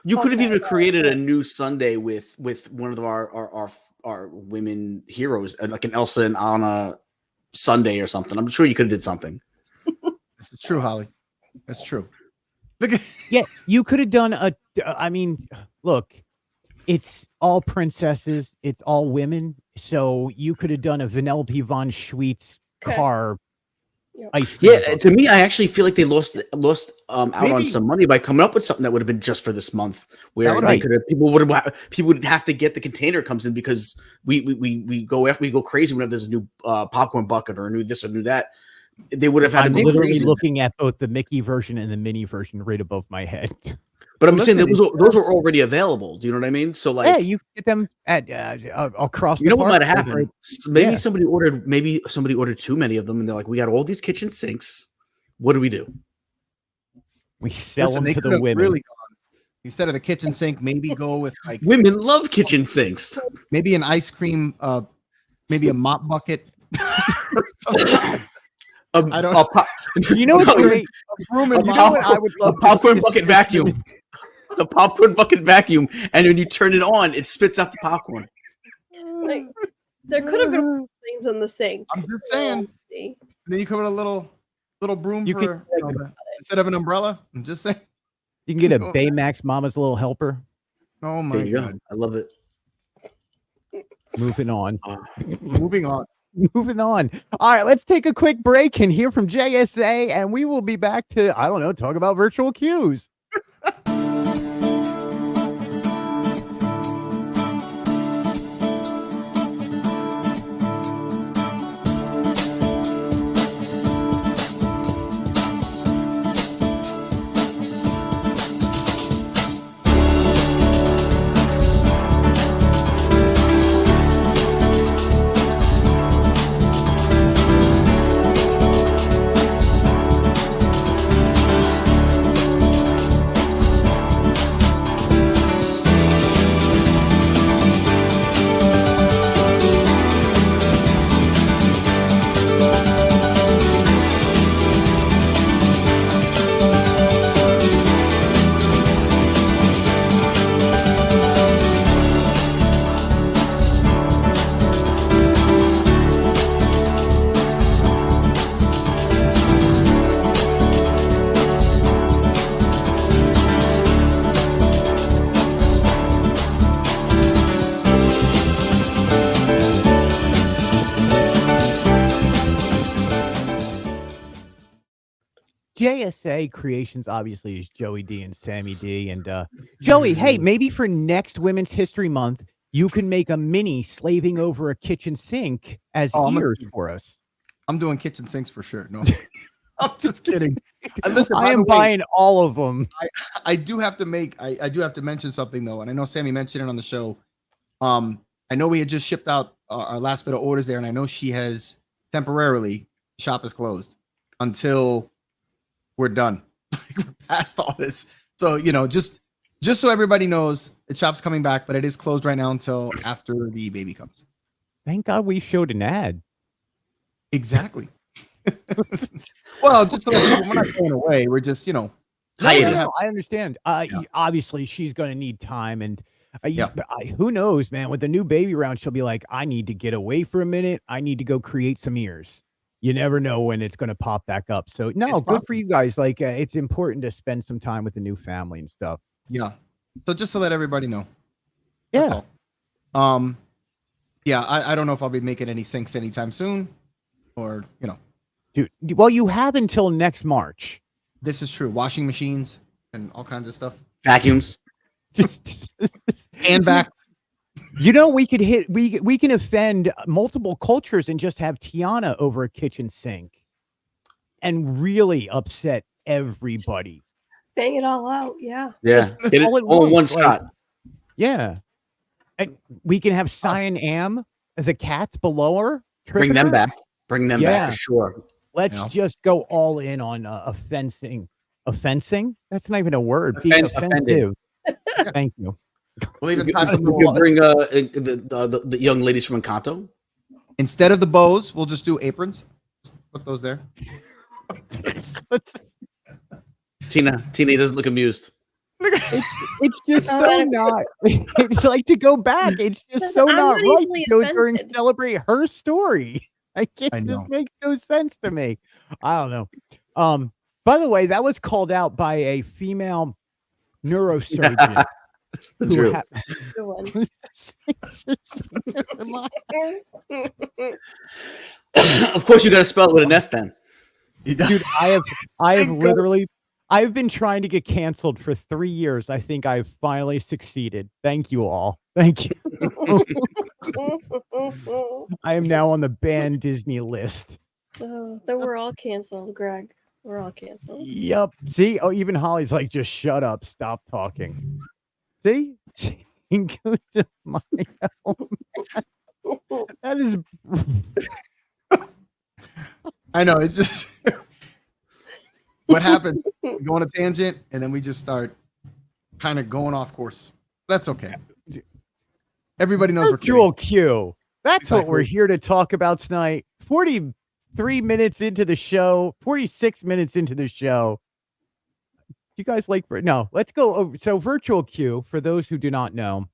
[SPEAKER 6] You could have
[SPEAKER 4] Okay.
[SPEAKER 6] even created a new Sunday with one of our women heroes, like an Elsa and Anna Sunday or something. I'm sure you could have did something.
[SPEAKER 5] This is true, Holly. That's true. Look at
[SPEAKER 3] Yeah, you could have done a. I mean, look, it's all princesses, it's all women, so you could have done a Vanellope von Schweetz
[SPEAKER 4] Okay.
[SPEAKER 3] car.
[SPEAKER 4] Yeah.
[SPEAKER 3] Ice cream
[SPEAKER 6] Yeah,
[SPEAKER 3] book.
[SPEAKER 6] to me, I actually feel like they lost out on
[SPEAKER 5] Maybe-
[SPEAKER 6] some money by coming up with something that would have been just for this month, where
[SPEAKER 5] That
[SPEAKER 6] they
[SPEAKER 3] would-
[SPEAKER 6] could have people would have to get the container comes in because we go crazy whenever there's a new popcorn bucket or a new this or new that. They would have had
[SPEAKER 3] I'm
[SPEAKER 6] to go
[SPEAKER 3] literally
[SPEAKER 6] crazy.
[SPEAKER 3] looking at both the Mickey version and the mini version right above my head.
[SPEAKER 6] But I'm
[SPEAKER 5] Well,
[SPEAKER 6] saying
[SPEAKER 5] listen,
[SPEAKER 6] those were already available. Do you know what I mean? So like,
[SPEAKER 3] Yeah, you can get them at across.
[SPEAKER 6] you
[SPEAKER 3] the
[SPEAKER 6] know what
[SPEAKER 3] park,
[SPEAKER 6] might have
[SPEAKER 3] like,
[SPEAKER 6] happened?
[SPEAKER 3] right-
[SPEAKER 6] Maybe
[SPEAKER 3] yeah.
[SPEAKER 6] somebody ordered too many of them, and they're like, "We got all these kitchen sinks. What do we do?"
[SPEAKER 3] We sell
[SPEAKER 5] listen,
[SPEAKER 3] them
[SPEAKER 5] they
[SPEAKER 3] to
[SPEAKER 5] could
[SPEAKER 3] the
[SPEAKER 5] have
[SPEAKER 3] women.
[SPEAKER 5] really gone instead of the kitchen sink. Maybe go with like
[SPEAKER 6] Women love kitchen sinks.
[SPEAKER 5] maybe an ice cream, maybe a mop bucket. Or something. I don't-
[SPEAKER 3] You know what's
[SPEAKER 6] No,
[SPEAKER 3] great?
[SPEAKER 5] Broom
[SPEAKER 6] A
[SPEAKER 5] and
[SPEAKER 3] You
[SPEAKER 5] mop.
[SPEAKER 3] know what I would
[SPEAKER 6] a
[SPEAKER 3] love to
[SPEAKER 6] popcorn
[SPEAKER 3] see is-
[SPEAKER 6] bucket vacuum. The popcorn bucket vacuum, and when you turn it on, it spits out the popcorn.
[SPEAKER 4] Like, there could have been things in the sink.
[SPEAKER 5] I'm just saying.
[SPEAKER 4] See?
[SPEAKER 5] Then you could put a little broom
[SPEAKER 3] You could
[SPEAKER 5] for instead of an umbrella. I'm just saying.
[SPEAKER 3] You can get a
[SPEAKER 5] Go
[SPEAKER 3] Baymax Mama's Little Helper.
[SPEAKER 5] Oh my
[SPEAKER 6] There you
[SPEAKER 5] god.
[SPEAKER 6] go. I love it.
[SPEAKER 3] Moving on.
[SPEAKER 5] Moving on.
[SPEAKER 3] Moving on. All right, let's take a quick break and hear from JSA, and we will be back to, I don't know, talk about virtual queues. JSA Creations obviously is Joey D and Sammy D. And Joey, hey, maybe for next Women's History Month, you can make a mini slaving over a kitchen sink as
[SPEAKER 5] Oh, I'm gonna
[SPEAKER 3] ears
[SPEAKER 5] do-
[SPEAKER 3] for us.
[SPEAKER 5] I'm doing kitchen sinks for sure. No, I'm just kidding. Listen, by
[SPEAKER 3] I
[SPEAKER 5] the
[SPEAKER 3] am
[SPEAKER 5] way,
[SPEAKER 3] buying all of them.
[SPEAKER 5] I do have to mention something though, and I know Sammy mentioned it on the show. I know we had just shipped out our last bit of orders there, and I know she has temporarily shop is closed until we're done. We're past all this, so just so everybody knows, the shop's coming back, but it is closed right now until after the baby comes.
[SPEAKER 3] Thank God we showed an ad.
[SPEAKER 5] Exactly. Well, just so that we're not going away. We're just
[SPEAKER 6] Hiatus.
[SPEAKER 3] No, I understand. Obviously, she's going to need time, and
[SPEAKER 5] Yeah.
[SPEAKER 3] who knows, man? With the new baby around, she'll be like, "I need to get away for a minute. I need to go create some ears." You never know when it's going to pop back up. So, no,
[SPEAKER 5] It's
[SPEAKER 3] good for
[SPEAKER 5] possible.
[SPEAKER 3] you guys. Like, it's important to spend some time with the new family and stuff.
[SPEAKER 5] Yeah. So just to let everybody know.
[SPEAKER 3] Yeah.
[SPEAKER 5] That's all. Yeah, I don't know if I'll be making any sinks anytime soon, or
[SPEAKER 3] Dude, well, you have until next March.
[SPEAKER 5] this is true. Washing machines and all kinds of stuff.
[SPEAKER 6] Vacuums.
[SPEAKER 3] Just
[SPEAKER 5] And back.
[SPEAKER 3] we could we can offend multiple cultures and just have Tiana over a kitchen sink and really upset everybody.
[SPEAKER 4] Bang it all out. Yeah.
[SPEAKER 6] Yeah. Get it
[SPEAKER 3] all at
[SPEAKER 6] all in one
[SPEAKER 3] once, like-
[SPEAKER 6] shot.
[SPEAKER 3] Yeah. And we can have Cyan Am, the cats below her.
[SPEAKER 6] Bring
[SPEAKER 3] tripping
[SPEAKER 6] them
[SPEAKER 3] her.
[SPEAKER 6] back. Bring them
[SPEAKER 3] Yeah.
[SPEAKER 6] back for sure.
[SPEAKER 3] Let's
[SPEAKER 5] Yeah.
[SPEAKER 3] just go all in on offensing. Offensing? That's not even a word. Being
[SPEAKER 6] Offended.
[SPEAKER 3] offensive. Thank you.
[SPEAKER 5] We'll even
[SPEAKER 6] You
[SPEAKER 5] tie some
[SPEAKER 6] could
[SPEAKER 5] little-
[SPEAKER 6] bring the young ladies from Encanto.
[SPEAKER 5] instead of the bows, we'll just do aprons. Just put those there.
[SPEAKER 6] Tina doesn't look amused.
[SPEAKER 3] It's just so
[SPEAKER 4] Oh,
[SPEAKER 3] not. It's like to go back. It's just
[SPEAKER 4] Listen,
[SPEAKER 3] so
[SPEAKER 4] I'm
[SPEAKER 3] not
[SPEAKER 4] not
[SPEAKER 3] right
[SPEAKER 4] easily
[SPEAKER 3] to go during
[SPEAKER 4] offended.
[SPEAKER 3] celebrate her story. Like it
[SPEAKER 5] I know.
[SPEAKER 3] just makes no sense to me. I don't know. By the way, that was called out by a female neurosurgeon.
[SPEAKER 6] That's
[SPEAKER 3] who
[SPEAKER 6] true.
[SPEAKER 3] ha-
[SPEAKER 4] That's a good one.
[SPEAKER 6] Of course, you got to spell it with an S then.
[SPEAKER 3] Dude, I have
[SPEAKER 5] Thank God.
[SPEAKER 3] literally I've been trying to get canceled for 3 years. I think I've finally succeeded. Thank you all. Thank you. I am now on the banned Disney list.
[SPEAKER 4] Oh, then we're all canceled, Greg. We're all canceled.
[SPEAKER 3] Yep. See? Oh, even Holly's like, just shut up. Stop talking. See? Go to my home. That is
[SPEAKER 5] I know. It's just what happened. We go on a tangent, and then we just start kind of going off course. That's okay. Everybody knows we're kidding.
[SPEAKER 3] virtual queue. That's what we're
[SPEAKER 5] Exactly.
[SPEAKER 3] here to talk about tonight. 43 minutes into the show, 46 minutes into the show. You guys like no, let's go over. So virtual queue, for those who do not know,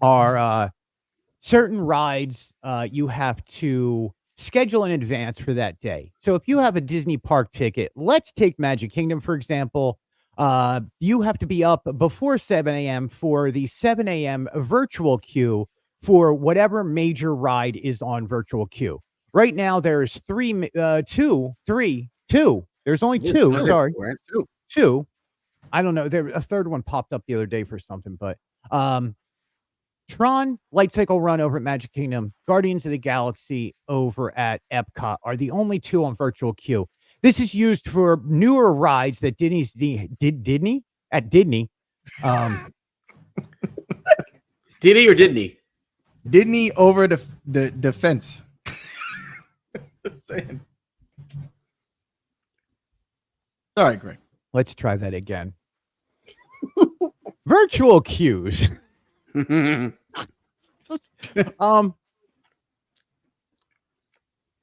[SPEAKER 3] are certain rides you have to schedule in advance for that day. So if you have a Disney park ticket, let's take Magic Kingdom, for example. You have to be up before 7 a.m. for the 7 a.m. virtual queue for whatever major ride is on virtual queue. Right now, there's two. There's only two. Sorry, two. I don't know. There a third one popped up the other day for something, but Tron, Light Cycle Run over at Magic Kingdom, Guardians of the Galaxy over at Epcot are the only two on virtual queue. This is used for newer rides that Disney.
[SPEAKER 6] Did he or didn't he?
[SPEAKER 5] Didn't he over the fence? Just saying. All right, Greg.
[SPEAKER 3] Let's try that again. Virtual queues.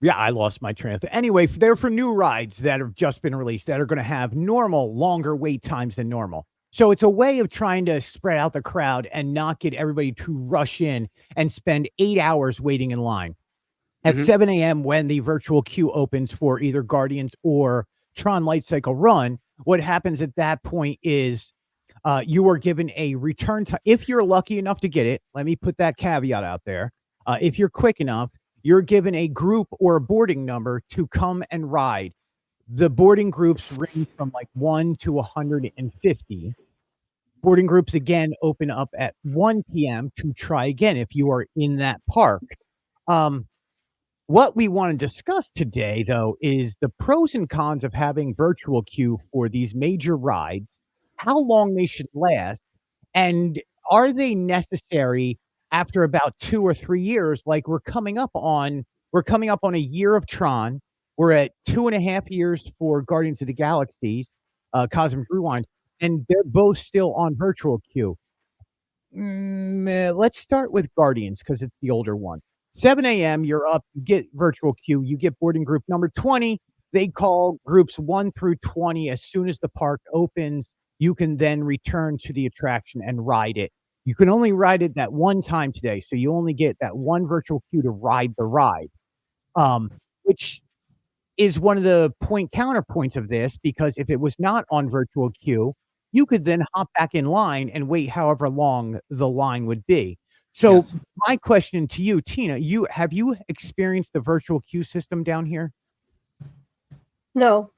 [SPEAKER 3] Yeah, I lost my train of thought. Anyway, they're for new rides that have just been released that are going to have normal, longer wait times than normal. So it's a way of trying to spread out the crowd and not get everybody to rush in and spend 8 hours waiting in line. At 7 a.m. when the virtual queue opens for either Guardians or Tron Light Cycle Run, what happens at that point is you are given a return time. If you're lucky enough to get it, let me put that caveat out there. If you're quick enough, you're given a group or a boarding number to come and ride. The boarding groups range from like 1 to 150. Boarding groups again open up at 1 p.m. to try again if you are in that park. What we want to discuss today, though, is the pros and cons of having virtual queue for these major rides, how long they should last, and are they necessary after about 2 or 3 years? Like we're coming up on a year of Tron. We're at 2.5 years for Guardians of the Galaxy, Cosmic Rewind, and they're both still on virtual queue. Let's start with Guardians because it's the older one. 7 a.m. You're up, you get virtual queue, you get boarding group number 20. They call groups 1 through 20 as soon as the park opens. You can then return to the attraction and ride it. You can only ride it that one time today, so you only get that one virtual queue to ride the ride, which is one of the counterpoints of this, because if it was not on virtual queue, you could then hop back in line and wait however long the line would be. So
[SPEAKER 5] Yes.
[SPEAKER 3] my question to you, Tina, have you experienced the virtual queue system down here?
[SPEAKER 4] No,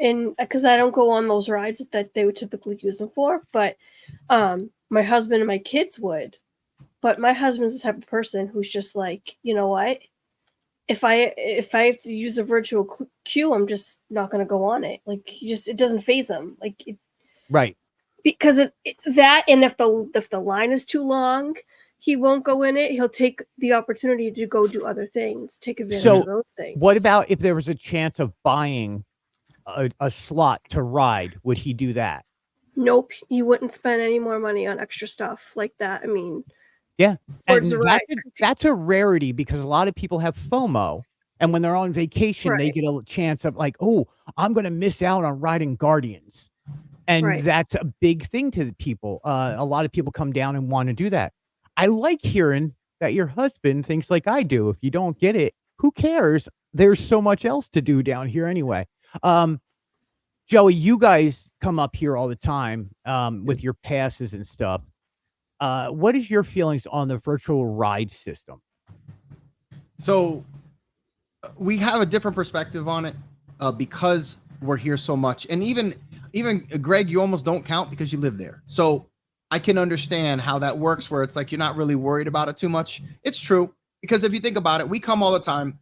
[SPEAKER 4] and because I don't go on those rides that they would typically use them for, but my husband and my kids would. But my husband's the type of person who's just like, you know what? If I have to use a virtual queue, I'm just not going to go on it. Like it doesn't faze him. Like
[SPEAKER 3] Right.
[SPEAKER 4] because that, and if the line is too long, he won't go in it. He'll take the opportunity to go do other things, take advantage of those things.
[SPEAKER 3] What about if there was a chance of buying a slot to ride? Would he do that?
[SPEAKER 4] Nope, you wouldn't spend any more money on extra stuff like that. I mean,
[SPEAKER 3] Yeah, and
[SPEAKER 4] towards the ride.
[SPEAKER 3] that's a rarity because a lot of people have FOMO And when they're on vacation, they
[SPEAKER 4] Right.
[SPEAKER 3] get a chance of like, oh, I'm going to miss out on riding Guardians. And
[SPEAKER 4] Right.
[SPEAKER 3] that's a big thing to the people. A lot of people come down and want to do that. I like hearing that your husband thinks like I do. If you don't get it, who cares? There's so much else to do down here anyway. Joey, you guys come up here all the time with your passes and stuff. What is your feelings on the virtual ride system?
[SPEAKER 5] So we have a different perspective on it because we're here so much. And even Greg, you almost don't count because you live there. So I can understand how that works, where it's like you're not really worried about it too much. It's true, because if you think about it, we come all the time.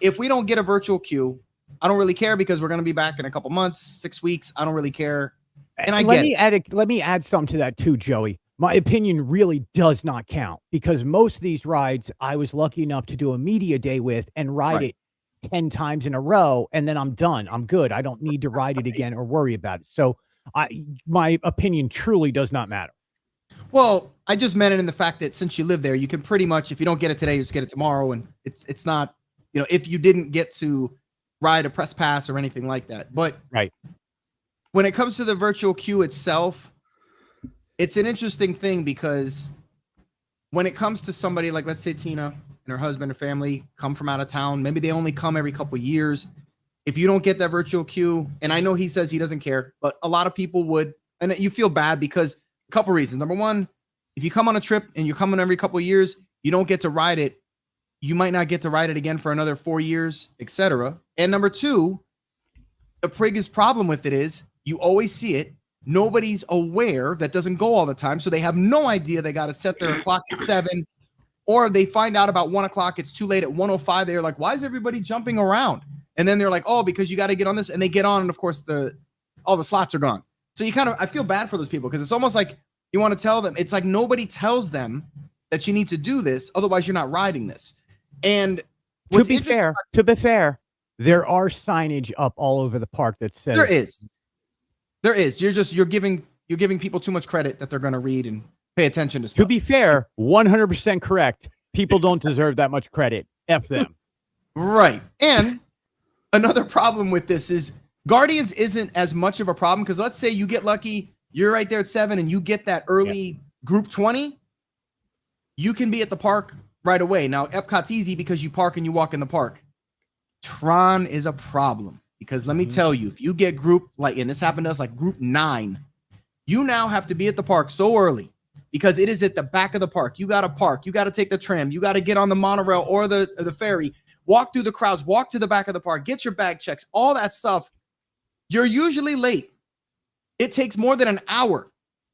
[SPEAKER 5] If we don't get a virtual queue, I don't really care, because we're going to be back in a couple months, 6 weeks. I don't really care. And I
[SPEAKER 3] let me add something to that too, Joey. My opinion really does not count, because most of these rides I was lucky enough to do a media day with and ride it 10 times in a row, and then I'm done. I'm good. I don't need to ride it again or worry about it. So my opinion truly does not matter.
[SPEAKER 5] Well, I just meant it in the fact that since you live there, you can pretty much, if you don't get it today, you just get it tomorrow. And it's not, if you didn't get to ride a press pass or anything like that. But when it comes to the virtual queue itself, it's an interesting thing, because when it comes to somebody like, let's say Tina and her husband or family come from out of town, maybe they only come every couple of years. If you don't get that virtual queue, and I know he says he doesn't care, but a lot of people would, and you feel bad because a couple reasons. Number one, if you come on a trip and you're coming every couple of years, you don't get to ride it. You might not get to ride it again for another 4 years, etc. And number two, the biggest problem with it is you always see it. Nobody's aware, that doesn't go all the time. So they have no idea they got to set their clock at 7, or they find out about 1 o'clock. It's too late at 1:05. They're like, why is everybody jumping around? And then they're like, oh, because you got to get on this. And they get on. And of course, all the slots are gone. So I feel bad for those people, because it's almost like you want to tell them. It's like nobody tells them that you need to do this. Otherwise, you're not riding this. And
[SPEAKER 3] to be fair, there are signage up all over the park that says
[SPEAKER 5] there is. You're giving people too much credit that they're going to read and pay attention to stuff.
[SPEAKER 3] To be fair, 100% correct. People don't deserve that much credit. F them.
[SPEAKER 5] Right. And another problem with this is Guardians isn't as much of a problem, because let's say you get lucky, you're right there at 7 and you get that early group 20, you can be at the park right away. Now, Epcot's easy because you park and you walk in the park. Tron is a problem, because let me tell you, if you get group, and this happened to us, like group 9, you now have to be at the park so early, because it is at the back of the park. You got to park. You got to take the tram. You got to get on the monorail or the ferry, walk through the crowds, walk to the back of the park, get your bag checks, all that stuff. You're usually late. It takes more than an hour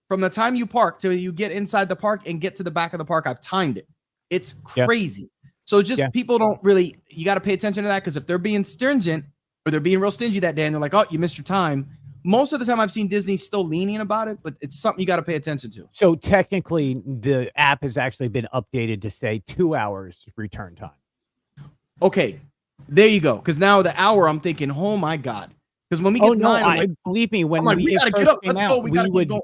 [SPEAKER 5] from the time you park till you get inside the park and get to the back of the park. I've timed it. It's crazy. So people don't really, you got to pay attention to that, because if they're being stringent or they're being real stingy that day and they're like, oh, you missed your time. Most of the time I've seen Disney still lenient about it, but it's something you got to pay attention to.
[SPEAKER 3] So technically the app has actually been updated to say 2 hours return time.
[SPEAKER 5] Okay, there you go. Because now the hour, I'm thinking, oh my God. Because when we get 9,
[SPEAKER 3] believe me, when
[SPEAKER 5] we got to get up. Let's go. We got to keep going.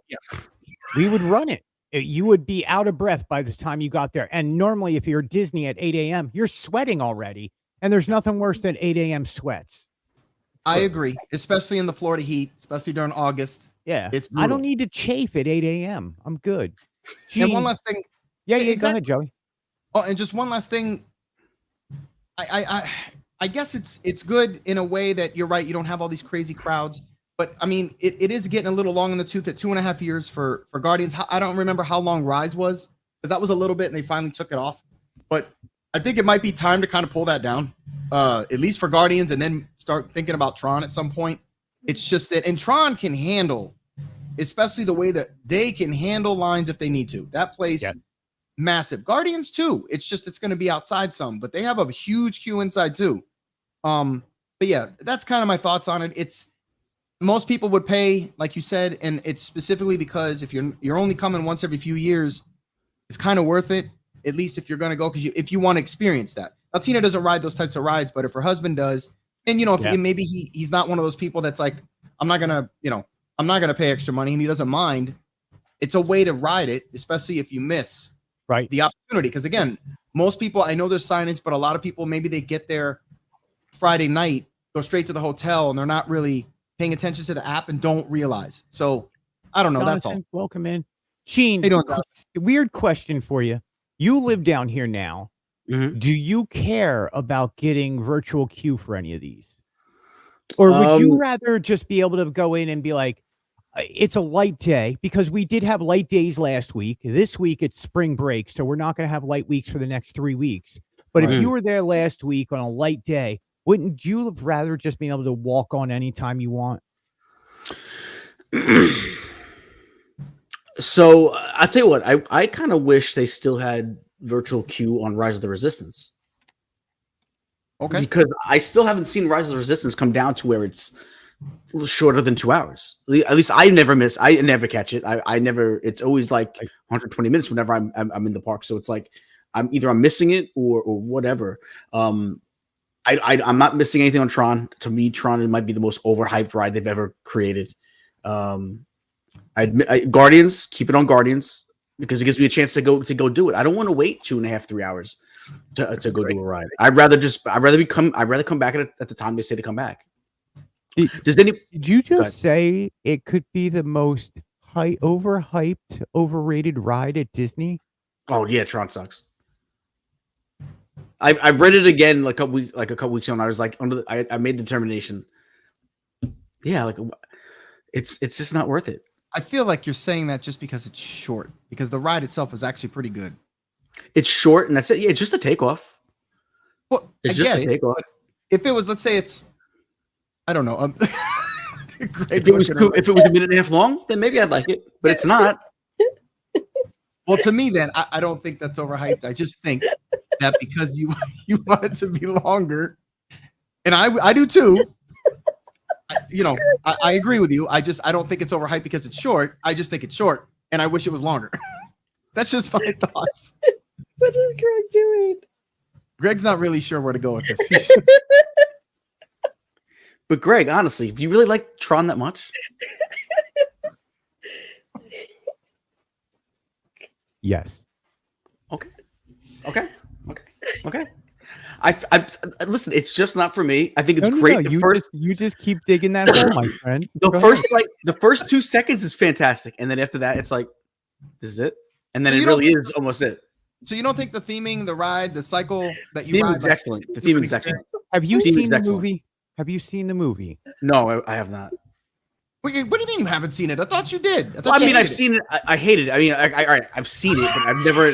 [SPEAKER 3] We would run it. You would be out of breath by the time you got there. And normally, if you're Disney at 8 a.m., you're sweating already. And there's nothing worse than 8 a.m. sweats.
[SPEAKER 5] I agree, especially in the Florida heat, especially during August.
[SPEAKER 3] Yeah.
[SPEAKER 5] It's
[SPEAKER 3] I don't need to chafe at 8 a.m. I'm good.
[SPEAKER 5] And one last thing.
[SPEAKER 3] Yeah, exactly. Go ahead, Joey.
[SPEAKER 5] Oh, and just one last thing. I guess it's good in a way that you're right. You don't have all these crazy crowds. But I mean, it is getting a little long in the tooth at 2.5 years for Guardians. I don't remember how long Rise was, because that was a little bit and they finally took it off. But I think it might be time to kind of pull that down, at least for Guardians, and then start thinking about Tron at some point. It's just that, and Tron can handle, especially the way that they can handle lines if they need to. That place, massive. Guardians too. It's just, it's going to be outside some, but they have a huge queue inside too. But yeah, that's kind of my thoughts on it. It's, most people would pay, like you said, and it's specifically because if you're only coming once every few years, it's kind of worth it. At least if you're going to go, because if you want to experience that. Now, Tina doesn't ride those types of rides, but if her husband does, and if maybe he's not one of those people that's like, I'm not gonna pay extra money, and he doesn't mind. It's a way to ride it, especially if you miss the opportunity. Because again, most people, I know there's signage, but a lot of people, maybe they get there Friday night, go straight to the hotel, and they're not really paying attention to the app and don't realize. So I don't know. That's all.
[SPEAKER 3] Jonathan, welcome in. Gene,
[SPEAKER 5] How you doing, Tom?
[SPEAKER 3] weird question for you. You live down here now.
[SPEAKER 6] Mhm.
[SPEAKER 3] Do you care about getting virtual queue for any of these? Or would you rather just be able to go in and be like, it's a light day? Because we did have light days last week. This week it's spring break, so we're not going to have light weeks for the next 3 weeks. But if
[SPEAKER 6] Right.
[SPEAKER 3] you were there last week on a light day, wouldn't you have rather just being able to walk on anytime you want?
[SPEAKER 6] So I'll tell you what, I kind of wish they still had virtual queue on Rise of the Resistance.
[SPEAKER 5] Okay.
[SPEAKER 6] Because I still haven't seen Rise of the Resistance come down to where it's shorter than 2 hours. At least I never catch it. I never. It's always like 120 minutes whenever I'm in the park. So it's like I'm missing it or whatever. I'm not missing anything on Tron. To me, Tron might be the most overhyped ride they've ever created. I admit, Guardians, keep it on Guardians because it gives me a chance to go do it. I don't want to wait 2.5, 3 hours to go do a ride. I'd rather come back at the time they say to come back.
[SPEAKER 3] Did you just say it could be the most overhyped, overrated ride at Disney?
[SPEAKER 6] Oh yeah, Tron sucks. I've read it again like a couple weeks ago, and I was like, I made the determination. Yeah, like it's just not worth it.
[SPEAKER 5] I feel like you're saying that just because it's short, because the ride itself is actually pretty good.
[SPEAKER 6] It's short, and that's it. Yeah, it's just a takeoff.
[SPEAKER 5] Well,
[SPEAKER 6] It's just a takeoff.
[SPEAKER 5] If it was, let's say it's, I don't know.
[SPEAKER 6] If it was a minute and a half long, then maybe I'd like it, but it's not.
[SPEAKER 5] Well, to me, then I don't think that's overhyped. I just think that because you want it to be longer, and I do too. I agree with you. I don't think it's overhyped because it's short. I just think it's short, and I wish it was longer. That's just my thoughts.
[SPEAKER 4] What is Greg doing?
[SPEAKER 5] Greg's not really sure where to go with this.
[SPEAKER 6] But Greg, honestly, do you really like Tron that much?
[SPEAKER 3] Yes.
[SPEAKER 6] Okay. I listen. It's just not for me. I think it's great.
[SPEAKER 3] You just keep digging that hole, my friend.
[SPEAKER 6] The first 2 seconds is fantastic, and then after that, it's like, this is it, and then
[SPEAKER 5] So
[SPEAKER 6] it
[SPEAKER 5] you
[SPEAKER 6] really
[SPEAKER 5] don't-
[SPEAKER 6] is almost it.
[SPEAKER 5] So you don't think the theming, the ride, the cycle that you
[SPEAKER 6] Theme
[SPEAKER 5] ride,
[SPEAKER 6] is excellent. The theme is excellent.
[SPEAKER 3] Have you
[SPEAKER 6] Theme
[SPEAKER 3] seen
[SPEAKER 6] is
[SPEAKER 3] the
[SPEAKER 6] excellent.
[SPEAKER 3] movie? Have you seen the movie?
[SPEAKER 6] No, I have not.
[SPEAKER 5] What do you mean you haven't seen it? I thought you did.
[SPEAKER 6] Well, I mean, I've seen it. I hate it. I mean, all right, I've seen it, but I've never.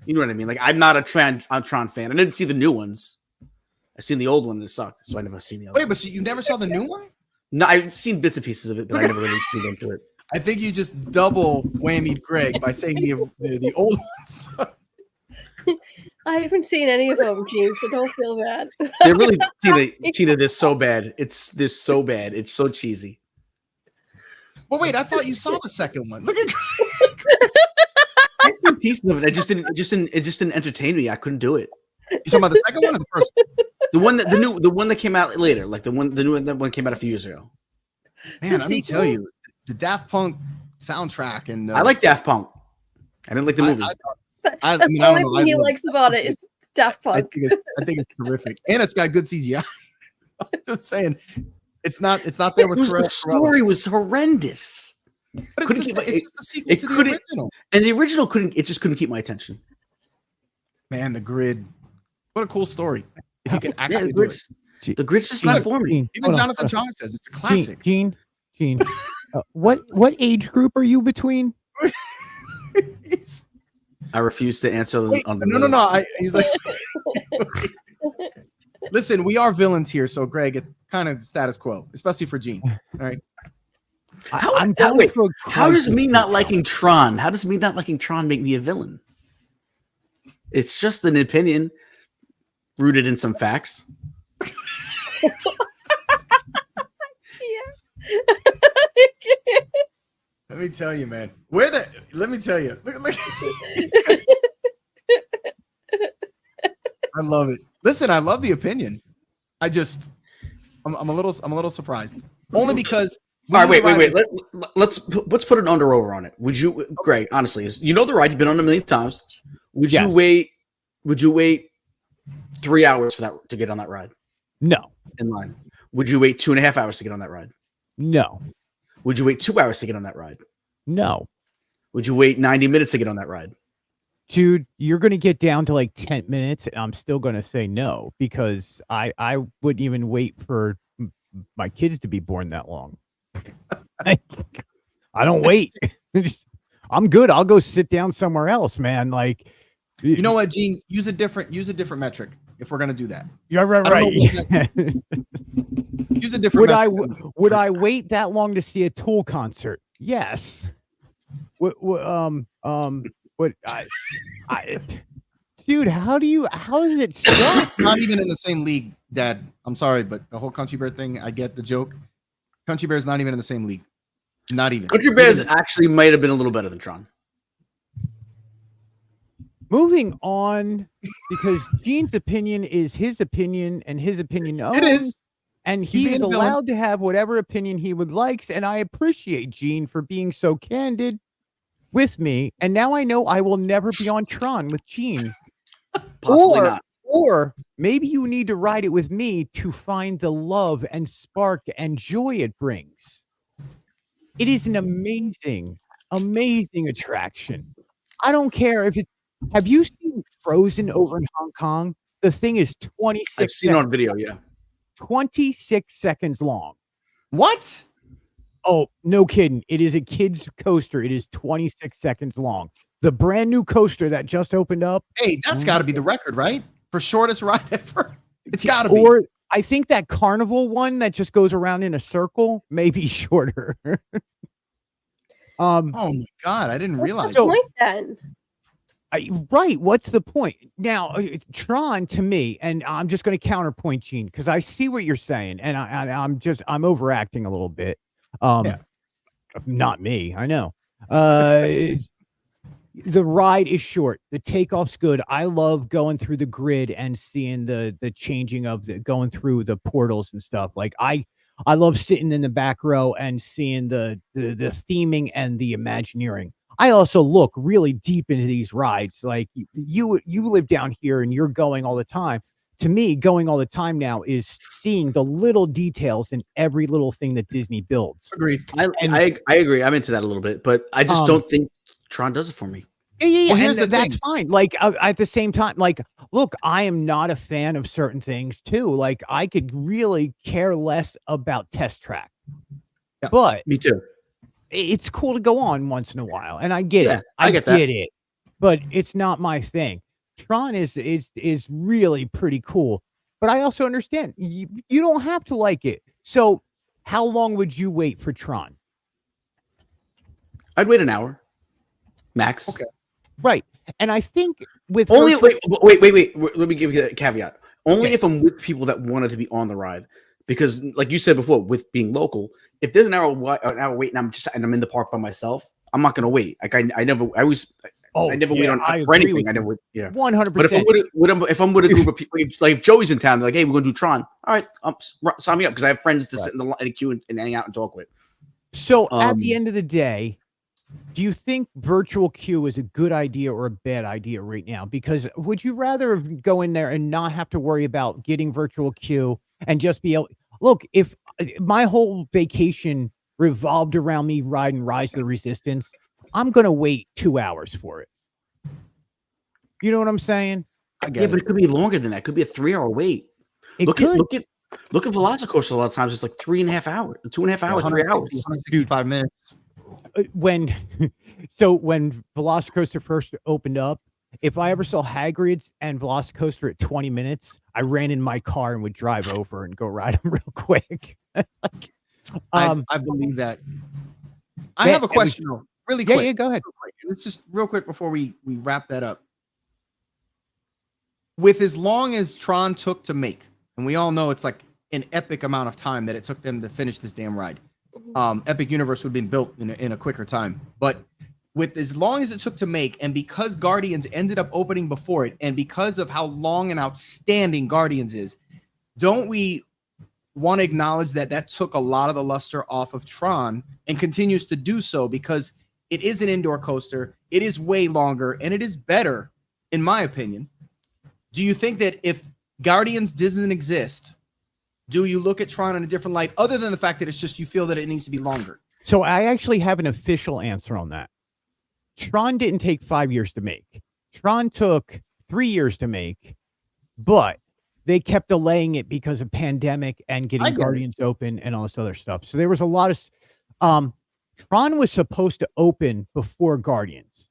[SPEAKER 6] You know what I mean? Like, I'm not a Tron fan. I didn't see the new ones. I've seen the old one and it sucked, so I never seen the other.
[SPEAKER 5] Wait, but so you never saw the new one?
[SPEAKER 6] No, I've seen bits and pieces of it, but I never really tuned into it.
[SPEAKER 5] I think you just double whammied Greg by saying the old ones.
[SPEAKER 4] I haven't seen any of them, Gene, so don't feel bad.
[SPEAKER 6] They're really Tina. This so bad. It's so bad. It's so cheesy.
[SPEAKER 5] Well, wait, I thought you saw the second one. Look at
[SPEAKER 6] I've seen pieces of it. It just didn't entertain me. I couldn't do it.
[SPEAKER 5] you talking about the second one or the first one?
[SPEAKER 6] The one that came out later, like the new one came out a few years ago.
[SPEAKER 5] Man, let me tell you, the Daft Punk soundtrack and
[SPEAKER 6] I like Daft Punk. I didn't like the movie.
[SPEAKER 5] I
[SPEAKER 4] That's
[SPEAKER 5] mean,
[SPEAKER 4] the
[SPEAKER 5] I
[SPEAKER 4] only
[SPEAKER 5] don't know.
[SPEAKER 4] thing he likes about it is Daft
[SPEAKER 5] I
[SPEAKER 4] Punk.
[SPEAKER 5] think it's terrific, and it's got good CGI. I'm just saying, it's not there with
[SPEAKER 6] the story was horrendous.
[SPEAKER 5] but it's just the sequel
[SPEAKER 6] it
[SPEAKER 5] to the
[SPEAKER 6] couldn't-
[SPEAKER 5] original.
[SPEAKER 6] And the original just couldn't keep my attention.
[SPEAKER 5] Man, the Grid, what a cool story! If you could
[SPEAKER 6] Yeah,
[SPEAKER 5] actually
[SPEAKER 6] the
[SPEAKER 5] do it.
[SPEAKER 6] grid's just not for me.
[SPEAKER 3] Gene,
[SPEAKER 5] Even
[SPEAKER 3] hold on,
[SPEAKER 5] Jonathan
[SPEAKER 3] hold on.
[SPEAKER 5] Chong says it's a classic.
[SPEAKER 3] Gene. What age group are you between?
[SPEAKER 6] I refuse to answer
[SPEAKER 5] Wait,
[SPEAKER 6] on the
[SPEAKER 5] no. He's like, listen, we are villains here, so Greg, it's kind of status quo, especially for Gene. All right.
[SPEAKER 3] I'm going through a
[SPEAKER 6] How does
[SPEAKER 3] crisis
[SPEAKER 6] me not
[SPEAKER 3] right now.
[SPEAKER 6] liking Tron? How does me not liking Tron make me a villain? It's just an opinion rooted in some facts.
[SPEAKER 5] Let me tell you, man. Let me tell you. Look. I love it. Listen, I love the opinion. I'm a little surprised. Only because
[SPEAKER 6] All right, wait. Let's put an under over on it. Would you, Greg? Honestly, you know the ride. You've been on a million times. Would
[SPEAKER 3] Yes.
[SPEAKER 6] you wait? Would you wait 3 hours for that to get on that ride?
[SPEAKER 3] No.
[SPEAKER 6] in line? Would you wait 2.5 hours to get on that ride?
[SPEAKER 3] No.
[SPEAKER 6] Would you wait 2 hours to get on that ride?
[SPEAKER 3] No.
[SPEAKER 6] Would you wait 90 minutes to get on that ride?
[SPEAKER 3] Dude, you're going to get down to like 10 minutes. And I'm still going to say no because I wouldn't even wait for my kids to be born that long. I don't wait. I'm good. I'll go sit down somewhere else, man. Like,
[SPEAKER 5] You know what, Gene? Use a different metric if we're gonna do that.
[SPEAKER 3] you're right.
[SPEAKER 5] I don't
[SPEAKER 3] Right.
[SPEAKER 5] Use a different.
[SPEAKER 3] Would I wait that long to see a Tool concert? Yes. What dude, how is it stuck?
[SPEAKER 5] Not even in the same league, Dad. I'm sorry, but the whole Country Bear thing, I get the joke. Country Bear's not even in the same league. Not even.
[SPEAKER 6] Country Bears actually might have been a little better than Tron.
[SPEAKER 3] Moving on, because Gene's opinion is his opinion and his opinion only.
[SPEAKER 5] It is.
[SPEAKER 3] And
[SPEAKER 5] He's
[SPEAKER 3] he is
[SPEAKER 5] being a villain.
[SPEAKER 3] allowed to have whatever opinion he would like. And I appreciate Gene for being so candid with me. And now I know I will never be on Tron with Gene.
[SPEAKER 6] Possibly not.
[SPEAKER 3] Or maybe you need to ride it with me to find the love and spark and joy it brings. It is an amazing, amazing attraction. I don't care if it. Have you seen Frozen over in Hong Kong? The thing is 26.
[SPEAKER 6] I've seen it on video, yeah.
[SPEAKER 3] 26 seconds long.
[SPEAKER 5] What?
[SPEAKER 3] Oh, no kidding. It is a kid's coaster. It is 26 seconds long. The brand new coaster that just opened up.
[SPEAKER 5] Hey, that's got to be the record, right? For shortest ride ever. It's got to be.
[SPEAKER 3] Or I think that carnival one that just goes around in a circle may be shorter.
[SPEAKER 5] Oh my God, I didn't realize.
[SPEAKER 4] What's the point then?
[SPEAKER 3] Right. What's the point? Now, Tron to me, and I'm just going to counterpoint Gene because I see what you're saying, and I'm overacting a little bit.
[SPEAKER 5] Yeah.
[SPEAKER 3] Not me. I know. The ride is short. The takeoff's good. I love going through the grid and seeing the changing of going through the portals and stuff. Like I love sitting in the back row and seeing the theming and the Imagineering. I also look really deep into these rides. Like you live down here and you're going all the time. To me, going all the time now is seeing the little details in every little thing that Disney builds.
[SPEAKER 5] Agreed.
[SPEAKER 6] I agree. I'm into that a little bit, but I just don't think Tron does it for me.
[SPEAKER 3] Yeah.
[SPEAKER 5] Well, here's
[SPEAKER 3] and
[SPEAKER 5] the
[SPEAKER 3] that's
[SPEAKER 5] thing.
[SPEAKER 3] fine. Like at the same time, like, look, I am not a fan of certain things too. Like I could really care less about Test Track,
[SPEAKER 5] Yeah.
[SPEAKER 3] but
[SPEAKER 6] Me too.
[SPEAKER 3] it's cool to go on once in a while, and I get
[SPEAKER 6] Yeah,
[SPEAKER 3] it.
[SPEAKER 6] I get that.
[SPEAKER 3] it, but it's not my thing. Tron is really pretty cool, but I also understand you don't have to like it. So, how long would you wait for Tron?
[SPEAKER 6] I'd wait an hour, max.
[SPEAKER 5] Okay.
[SPEAKER 3] Right, and I think with
[SPEAKER 6] Only
[SPEAKER 3] virtual-
[SPEAKER 6] wait. Let me give you a caveat. Only
[SPEAKER 3] Okay.
[SPEAKER 6] if I'm with people that wanted to be on the ride, because like you said before, with being local, if there's an hour wait and I'm in the park by myself, I'm not gonna wait. Like I never wait on for anything. I never wait. Yeah.
[SPEAKER 3] 100%.
[SPEAKER 6] But if I'm with a group of people, like if Joey's in town, they're like, hey, we're gonna do Tron. All right, sign me up because I have friends to sit in the queue and hang out and talk with.
[SPEAKER 3] So at the end of the day, do you think virtual queue is a good idea or a bad idea right now? Because would you rather go in there and not have to worry about getting virtual queue and just be able look, if my whole vacation revolved around me riding Rise of the Resistance, I'm gonna wait 2 hours for it. You know what I'm saying?
[SPEAKER 5] I get
[SPEAKER 6] Yeah,
[SPEAKER 5] it.
[SPEAKER 6] but it could be longer than that. It could be a 3-hour wait.
[SPEAKER 3] It
[SPEAKER 6] Look
[SPEAKER 3] could.
[SPEAKER 6] at Velocicoaster. A lot of times it's like 3.5 hours, 2.5 hours, 3 hours.
[SPEAKER 5] 165 minutes.
[SPEAKER 3] when Velocicoaster first opened up, if I ever saw Hagrid's and Velocicoaster at 20 minutes, I ran in my car and would drive over and go ride them real quick.
[SPEAKER 5] I believe that. I have a question, though, really quick.
[SPEAKER 3] Yeah, go ahead.
[SPEAKER 5] Real quick. Let's just real quick before we wrap that up. With as long as Tron took to make, and we all know it's like an epic amount of time that it took them to finish this damn ride. Epic Universe would have been built in a quicker time, but with as long as it took to make, and because Guardians ended up opening before it, and because of how long and outstanding Guardians is, don't we want to acknowledge that took a lot of the luster off of Tron and continues to do so because it is an indoor coaster, it is way longer, and it is better, in my opinion. Do you think that if Guardians doesn't exist, do you look at Tron in a different light, other than the fact that it's just you feel that it needs to be longer?
[SPEAKER 3] So I actually have an official answer on that. Tron didn't take 5 years to make. Tron took 3 years to make, but they kept delaying it because of pandemic and getting Guardians open and all this other stuff. So there was a lot of Tron was supposed to open before Guardians.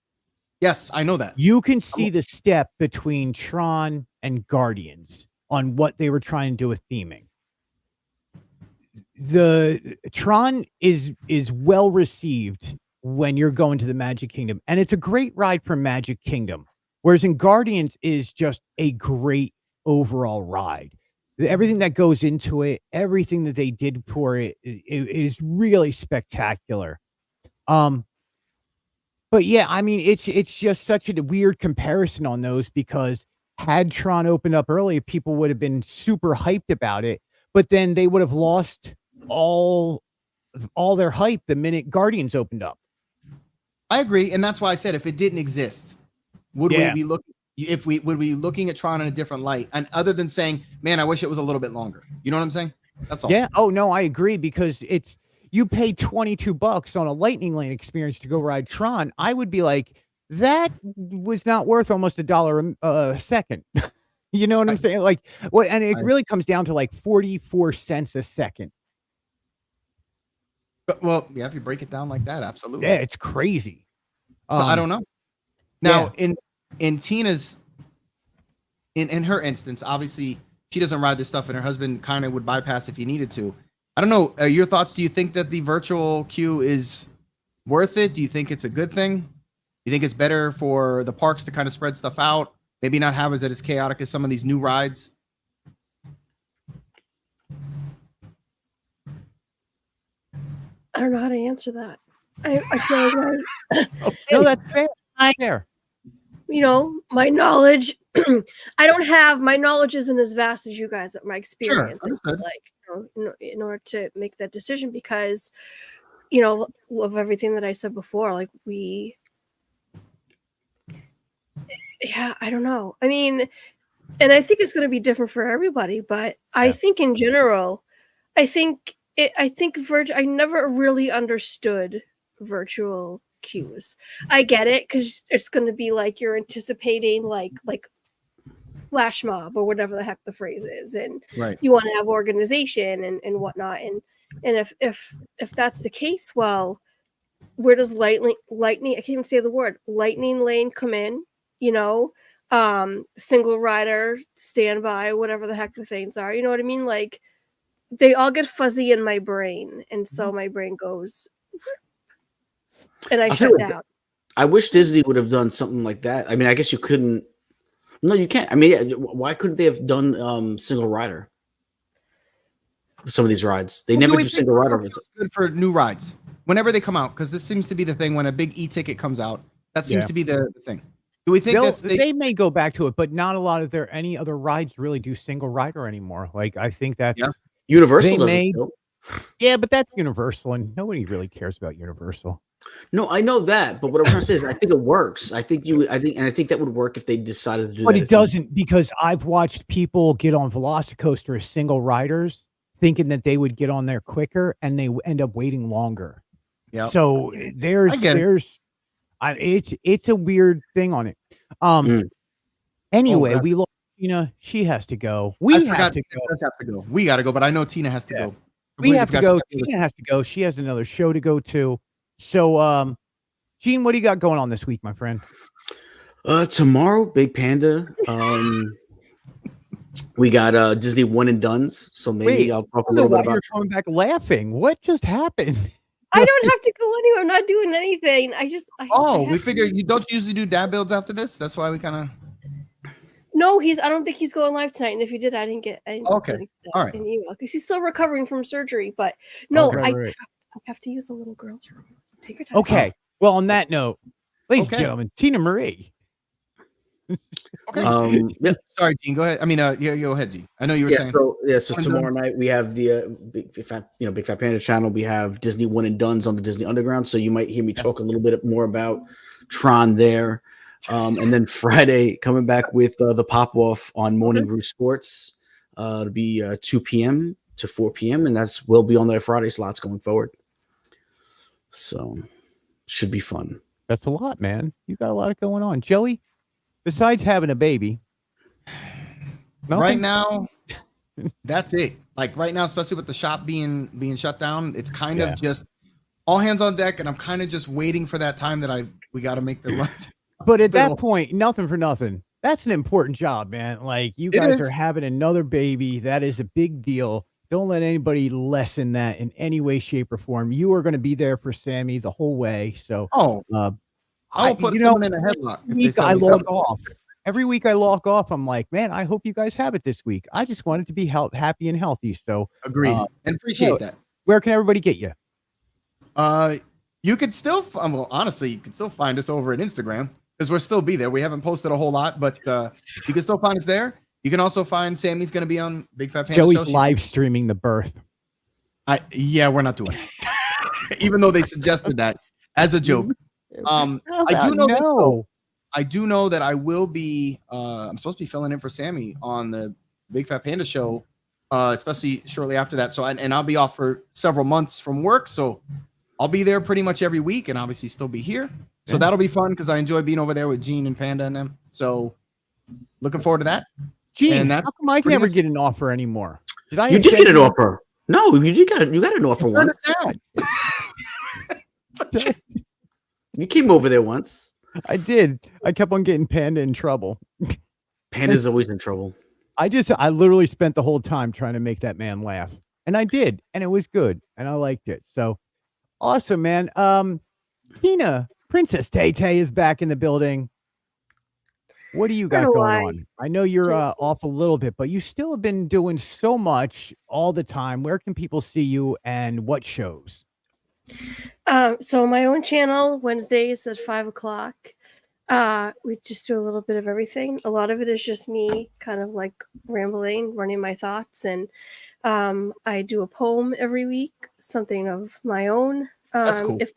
[SPEAKER 5] Yes, I know that.
[SPEAKER 3] You can see the step between Tron and Guardians on what they were trying to do with theming. The Tron is well received when you're going to the Magic Kingdom, and it's a great ride for Magic Kingdom. Whereas in Guardians is just a great overall ride. Everything that goes into it, everything that they did for it, is really spectacular. But yeah, I mean, it's just such a weird comparison on those, because had Tron opened up early, people would have been super hyped about it, but then they would have lost all their hype the minute Guardians opened up.
[SPEAKER 5] I agree, and that's why I said if it didn't exist, would we be looking? Would we be looking at Tron in a different light? And other than saying, "Man, I wish it was a little bit longer." You know what I'm saying? That's all.
[SPEAKER 3] Yeah. Oh no, I agree, because you pay $22 on a Lightning Lane experience to go ride Tron. I would be like, that was not worth almost $1 a second. You know what I'm saying? Like, well, and it really comes down to like 44 cents a second.
[SPEAKER 5] Well, yeah, if you break it down like that, absolutely.
[SPEAKER 3] Yeah, it's crazy.
[SPEAKER 5] So I don't know. Now, in Tina's, in her instance, obviously she doesn't ride this stuff, and her husband kind of would bypass if he needed to. I don't know. Your thoughts? Do you think that the virtual queue is worth it? Do you think it's a good thing? Do you think it's better for the parks to kind of spread stuff out? Maybe not have it as chaotic as some of these new rides?
[SPEAKER 4] I don't know how to answer that. I feel like
[SPEAKER 3] No, that's fair. Fair.
[SPEAKER 4] you know, my knowledge, my knowledge isn't as vast as you guys at my experience.
[SPEAKER 5] Sure,
[SPEAKER 4] I feel like, you know, in order to make that decision, because, you know, of everything that I said before, like I don't know. I mean, and I think it's going to be different for everybody, but I think in general, I never really understood virtual queues. I get it, because it's going to be like you're anticipating like flash mob or whatever the heck the phrase is, and you want to have organization and whatnot, and if that's the case, well, where does lightning I can't even say the word Lightning Lane come in? You know, single rider, standby, whatever the heck the things are. You know what I mean? Like, they all get fuzzy in my brain, and so my brain goes, and I shut down.
[SPEAKER 6] I wish Disney would have done something like that. I mean, I guess you couldn't. No, you can't. I mean, why couldn't they have done single rider for some of these rides? They never do single rider.
[SPEAKER 5] Good for new rides whenever they come out, because this seems to be the thing when a big e-ticket comes out. That seems to be the thing. Do we think
[SPEAKER 3] they may go back to it, but not a lot of any other rides really do single rider anymore. Like, I think that's
[SPEAKER 6] Universal doesn't.
[SPEAKER 3] Yeah, but that's Universal, and nobody really cares about Universal.
[SPEAKER 6] No, I know that, but what I'm trying to say is, I think it works. I think that would work if they decided to do that.
[SPEAKER 3] But it doesn't, because I've watched people get on Velocicoaster as single riders, thinking that they would get on there quicker, and they end up waiting longer. Yeah. So it's a weird thing on it. Anyway, we look. She has to go.
[SPEAKER 5] We have to go. We got to go, but I know Tina has to go.
[SPEAKER 3] We have to go. Tina has to go. She has another show to go to. So, Gene, what do you got going on this week, my friend?
[SPEAKER 6] Tomorrow, Big Panda. We got Disney One and Dones. So maybe I'll talk a little bit about.
[SPEAKER 3] You're coming back laughing. What just happened?
[SPEAKER 4] I don't have to go anywhere. I'm not doing anything.
[SPEAKER 5] We figure you don't usually do dad builds after this. That's why we kind of.
[SPEAKER 4] No, I don't think he's going live tonight. And if he did, I didn't get.
[SPEAKER 5] Okay. All right.
[SPEAKER 4] An email, because he's still recovering from surgery. But no, I have to use the little girl's room. Take your time.
[SPEAKER 3] Okay. Well, on that note, ladies and gentlemen, Tina Marie.
[SPEAKER 5] Okay. Sorry, Gene. Go ahead. I mean, go ahead, Gene. I know you were saying.
[SPEAKER 6] So tomorrow night we have the Big Fat Panda channel. We have Disney One and Dones on the Disney Underground. So you might hear me talk a little bit more about Tron there. And then Friday coming back with the pop off on Morning Brew Sports. It'll be 2 p.m. to 4 p.m. and that's will be on their Friday slots going forward. So should be fun.
[SPEAKER 3] That's a lot, man. You got a lot going on. Joey, besides having a baby,
[SPEAKER 5] right now, that's it. Like right now, especially with the shop being shut down, it's kind of just all hands on deck, and I'm kind of just waiting for that time that we got to make the run.
[SPEAKER 3] But at that point, nothing for nothing. That's an important job, man. Like you guys are having another baby. That is a big deal. Don't let anybody lessen that in any way, shape, or form. You are going to be there for Sammy the whole way. So,
[SPEAKER 5] I'll put someone in a headlock.
[SPEAKER 3] I log off. Every week I log off. I'm like, man, I hope you guys have it this week. I just wanted to be happy and healthy. So,
[SPEAKER 5] agreed and appreciate that.
[SPEAKER 3] Where can everybody get you?
[SPEAKER 5] You could still, honestly, you can still find us over at Instagram because we'll still be there. We haven't posted a whole lot, but you can still find us there. You can also find Sammy's going to be on Big Fat Panda
[SPEAKER 3] Joey's live streaming the birth.
[SPEAKER 5] Yeah, we're not doing it. Even though they suggested that as a I do know that I will be I'm supposed to be filling in for Sammy on the Big Fat Panda show, especially shortly after that. So and I'll be off for several months from work, so I'll be there pretty much every week and obviously still be here. So that'll be fun because I enjoy being over there with Gene and Panda and them. So looking forward to that.
[SPEAKER 3] Gene, how come I never get an offer anymore?
[SPEAKER 6] You did get an offer. No, you got an offer once. You came over there once.
[SPEAKER 3] I did. I kept on getting Panda in trouble.
[SPEAKER 6] Panda's always in trouble.
[SPEAKER 3] I literally spent the whole time trying to make that man laugh. And I did. And it was good. And I liked it. So awesome, man. Tina, Princess Tay-Tay is back in the building. What do you got going on? I know you're off a little bit, but you still have been doing so much all the time. Where can people see you and what shows?
[SPEAKER 4] So my own channel, Wednesdays at 5:00. We just do a little bit of everything. A lot of it is just me kind of like rambling, running my thoughts. And I do a poem every week, something of my own.
[SPEAKER 5] That's cool.
[SPEAKER 4] If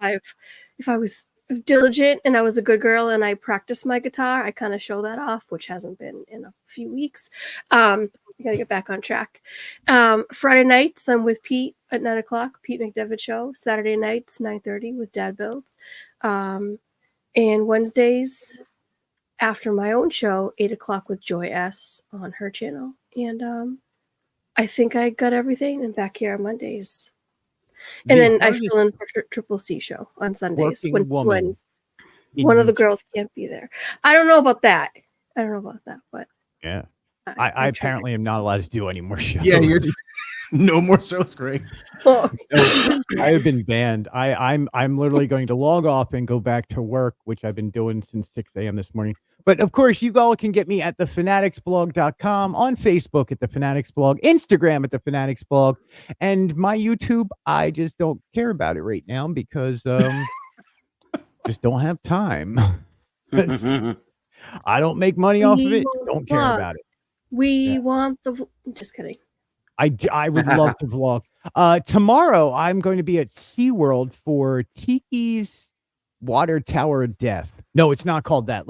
[SPEAKER 4] I was diligent and I was a good girl and I practiced my guitar, I kind of show that off, which hasn't been in a few weeks. I gotta get back on track. Friday nights I'm with Pete at 9:00, Pete McDevitt show. Saturday nights 9:30 with Dad Builds. And Wednesdays after my own show 8:00 with Joy S on her channel. And I think I got everything. And back here on Mondays. And then I fill in for Triple C show on Sundays when one of the girls can't be there. I don't know about that, but
[SPEAKER 3] yeah, I apparently am not allowed to do any more shows.
[SPEAKER 5] Yeah, no more shows, Greg.
[SPEAKER 3] I have been banned. I'm literally going to log off and go back to work, which I've been doing since 6 a.m. this morning. But of course, you all can get me at thefanaticsblog.com, on Facebook at the Fanatics Blog, Instagram at the Fanatics Blog, and my YouTube. I just don't care about it right now because just don't have time. I don't make money off of it. Don't care about it.
[SPEAKER 4] We want the. Just kidding.
[SPEAKER 3] I would love to vlog. Tomorrow, I'm going to be at SeaWorld for Tiki's Water Tower of Death. No, it's not called that.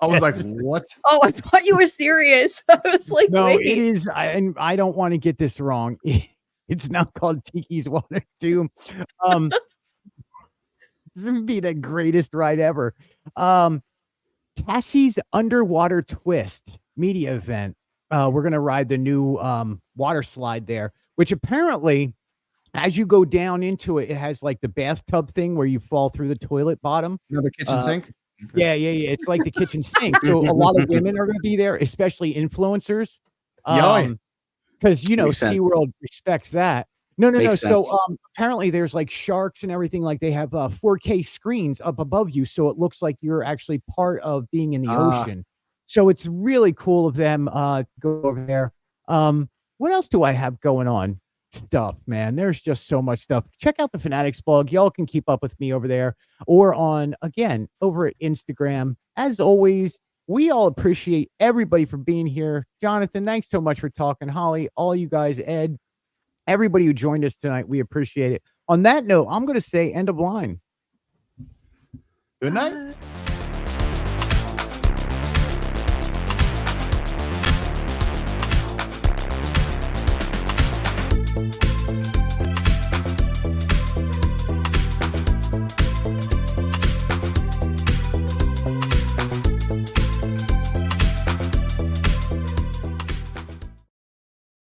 [SPEAKER 5] I was like, what?
[SPEAKER 4] Oh, I thought you were serious. I was like,
[SPEAKER 3] no,
[SPEAKER 4] wait.
[SPEAKER 3] It is. And I don't want to get this wrong. It's not called Tiki's Water Tomb. This would be the greatest ride ever. Tassie's Underwater Twist media event. We're going to ride the new water slide there, which apparently, as you go down into it, it has like the bathtub thing where you fall through the toilet bottom.
[SPEAKER 5] Another kitchen sink?
[SPEAKER 3] Okay. Yeah. It's like the kitchen sink. So a lot of women are going to be there, especially influencers. Because, SeaWorld respects that. No. So apparently there's like sharks and everything. Like they have 4K screens up above you. So it looks like you're actually part of being in the ocean. So it's really cool of them to go over there. What else do I have going on? Stuff, man. There's just so much stuff. Check out the Fanatics Blog. Y'all can keep up with me over there or over at Instagram. As always, we all appreciate everybody for being here. Jonathan, thanks so much for talking. Holly, all you guys, Ed, everybody who joined us tonight, we appreciate it. On that note, I'm going to say end of line.
[SPEAKER 5] Good night.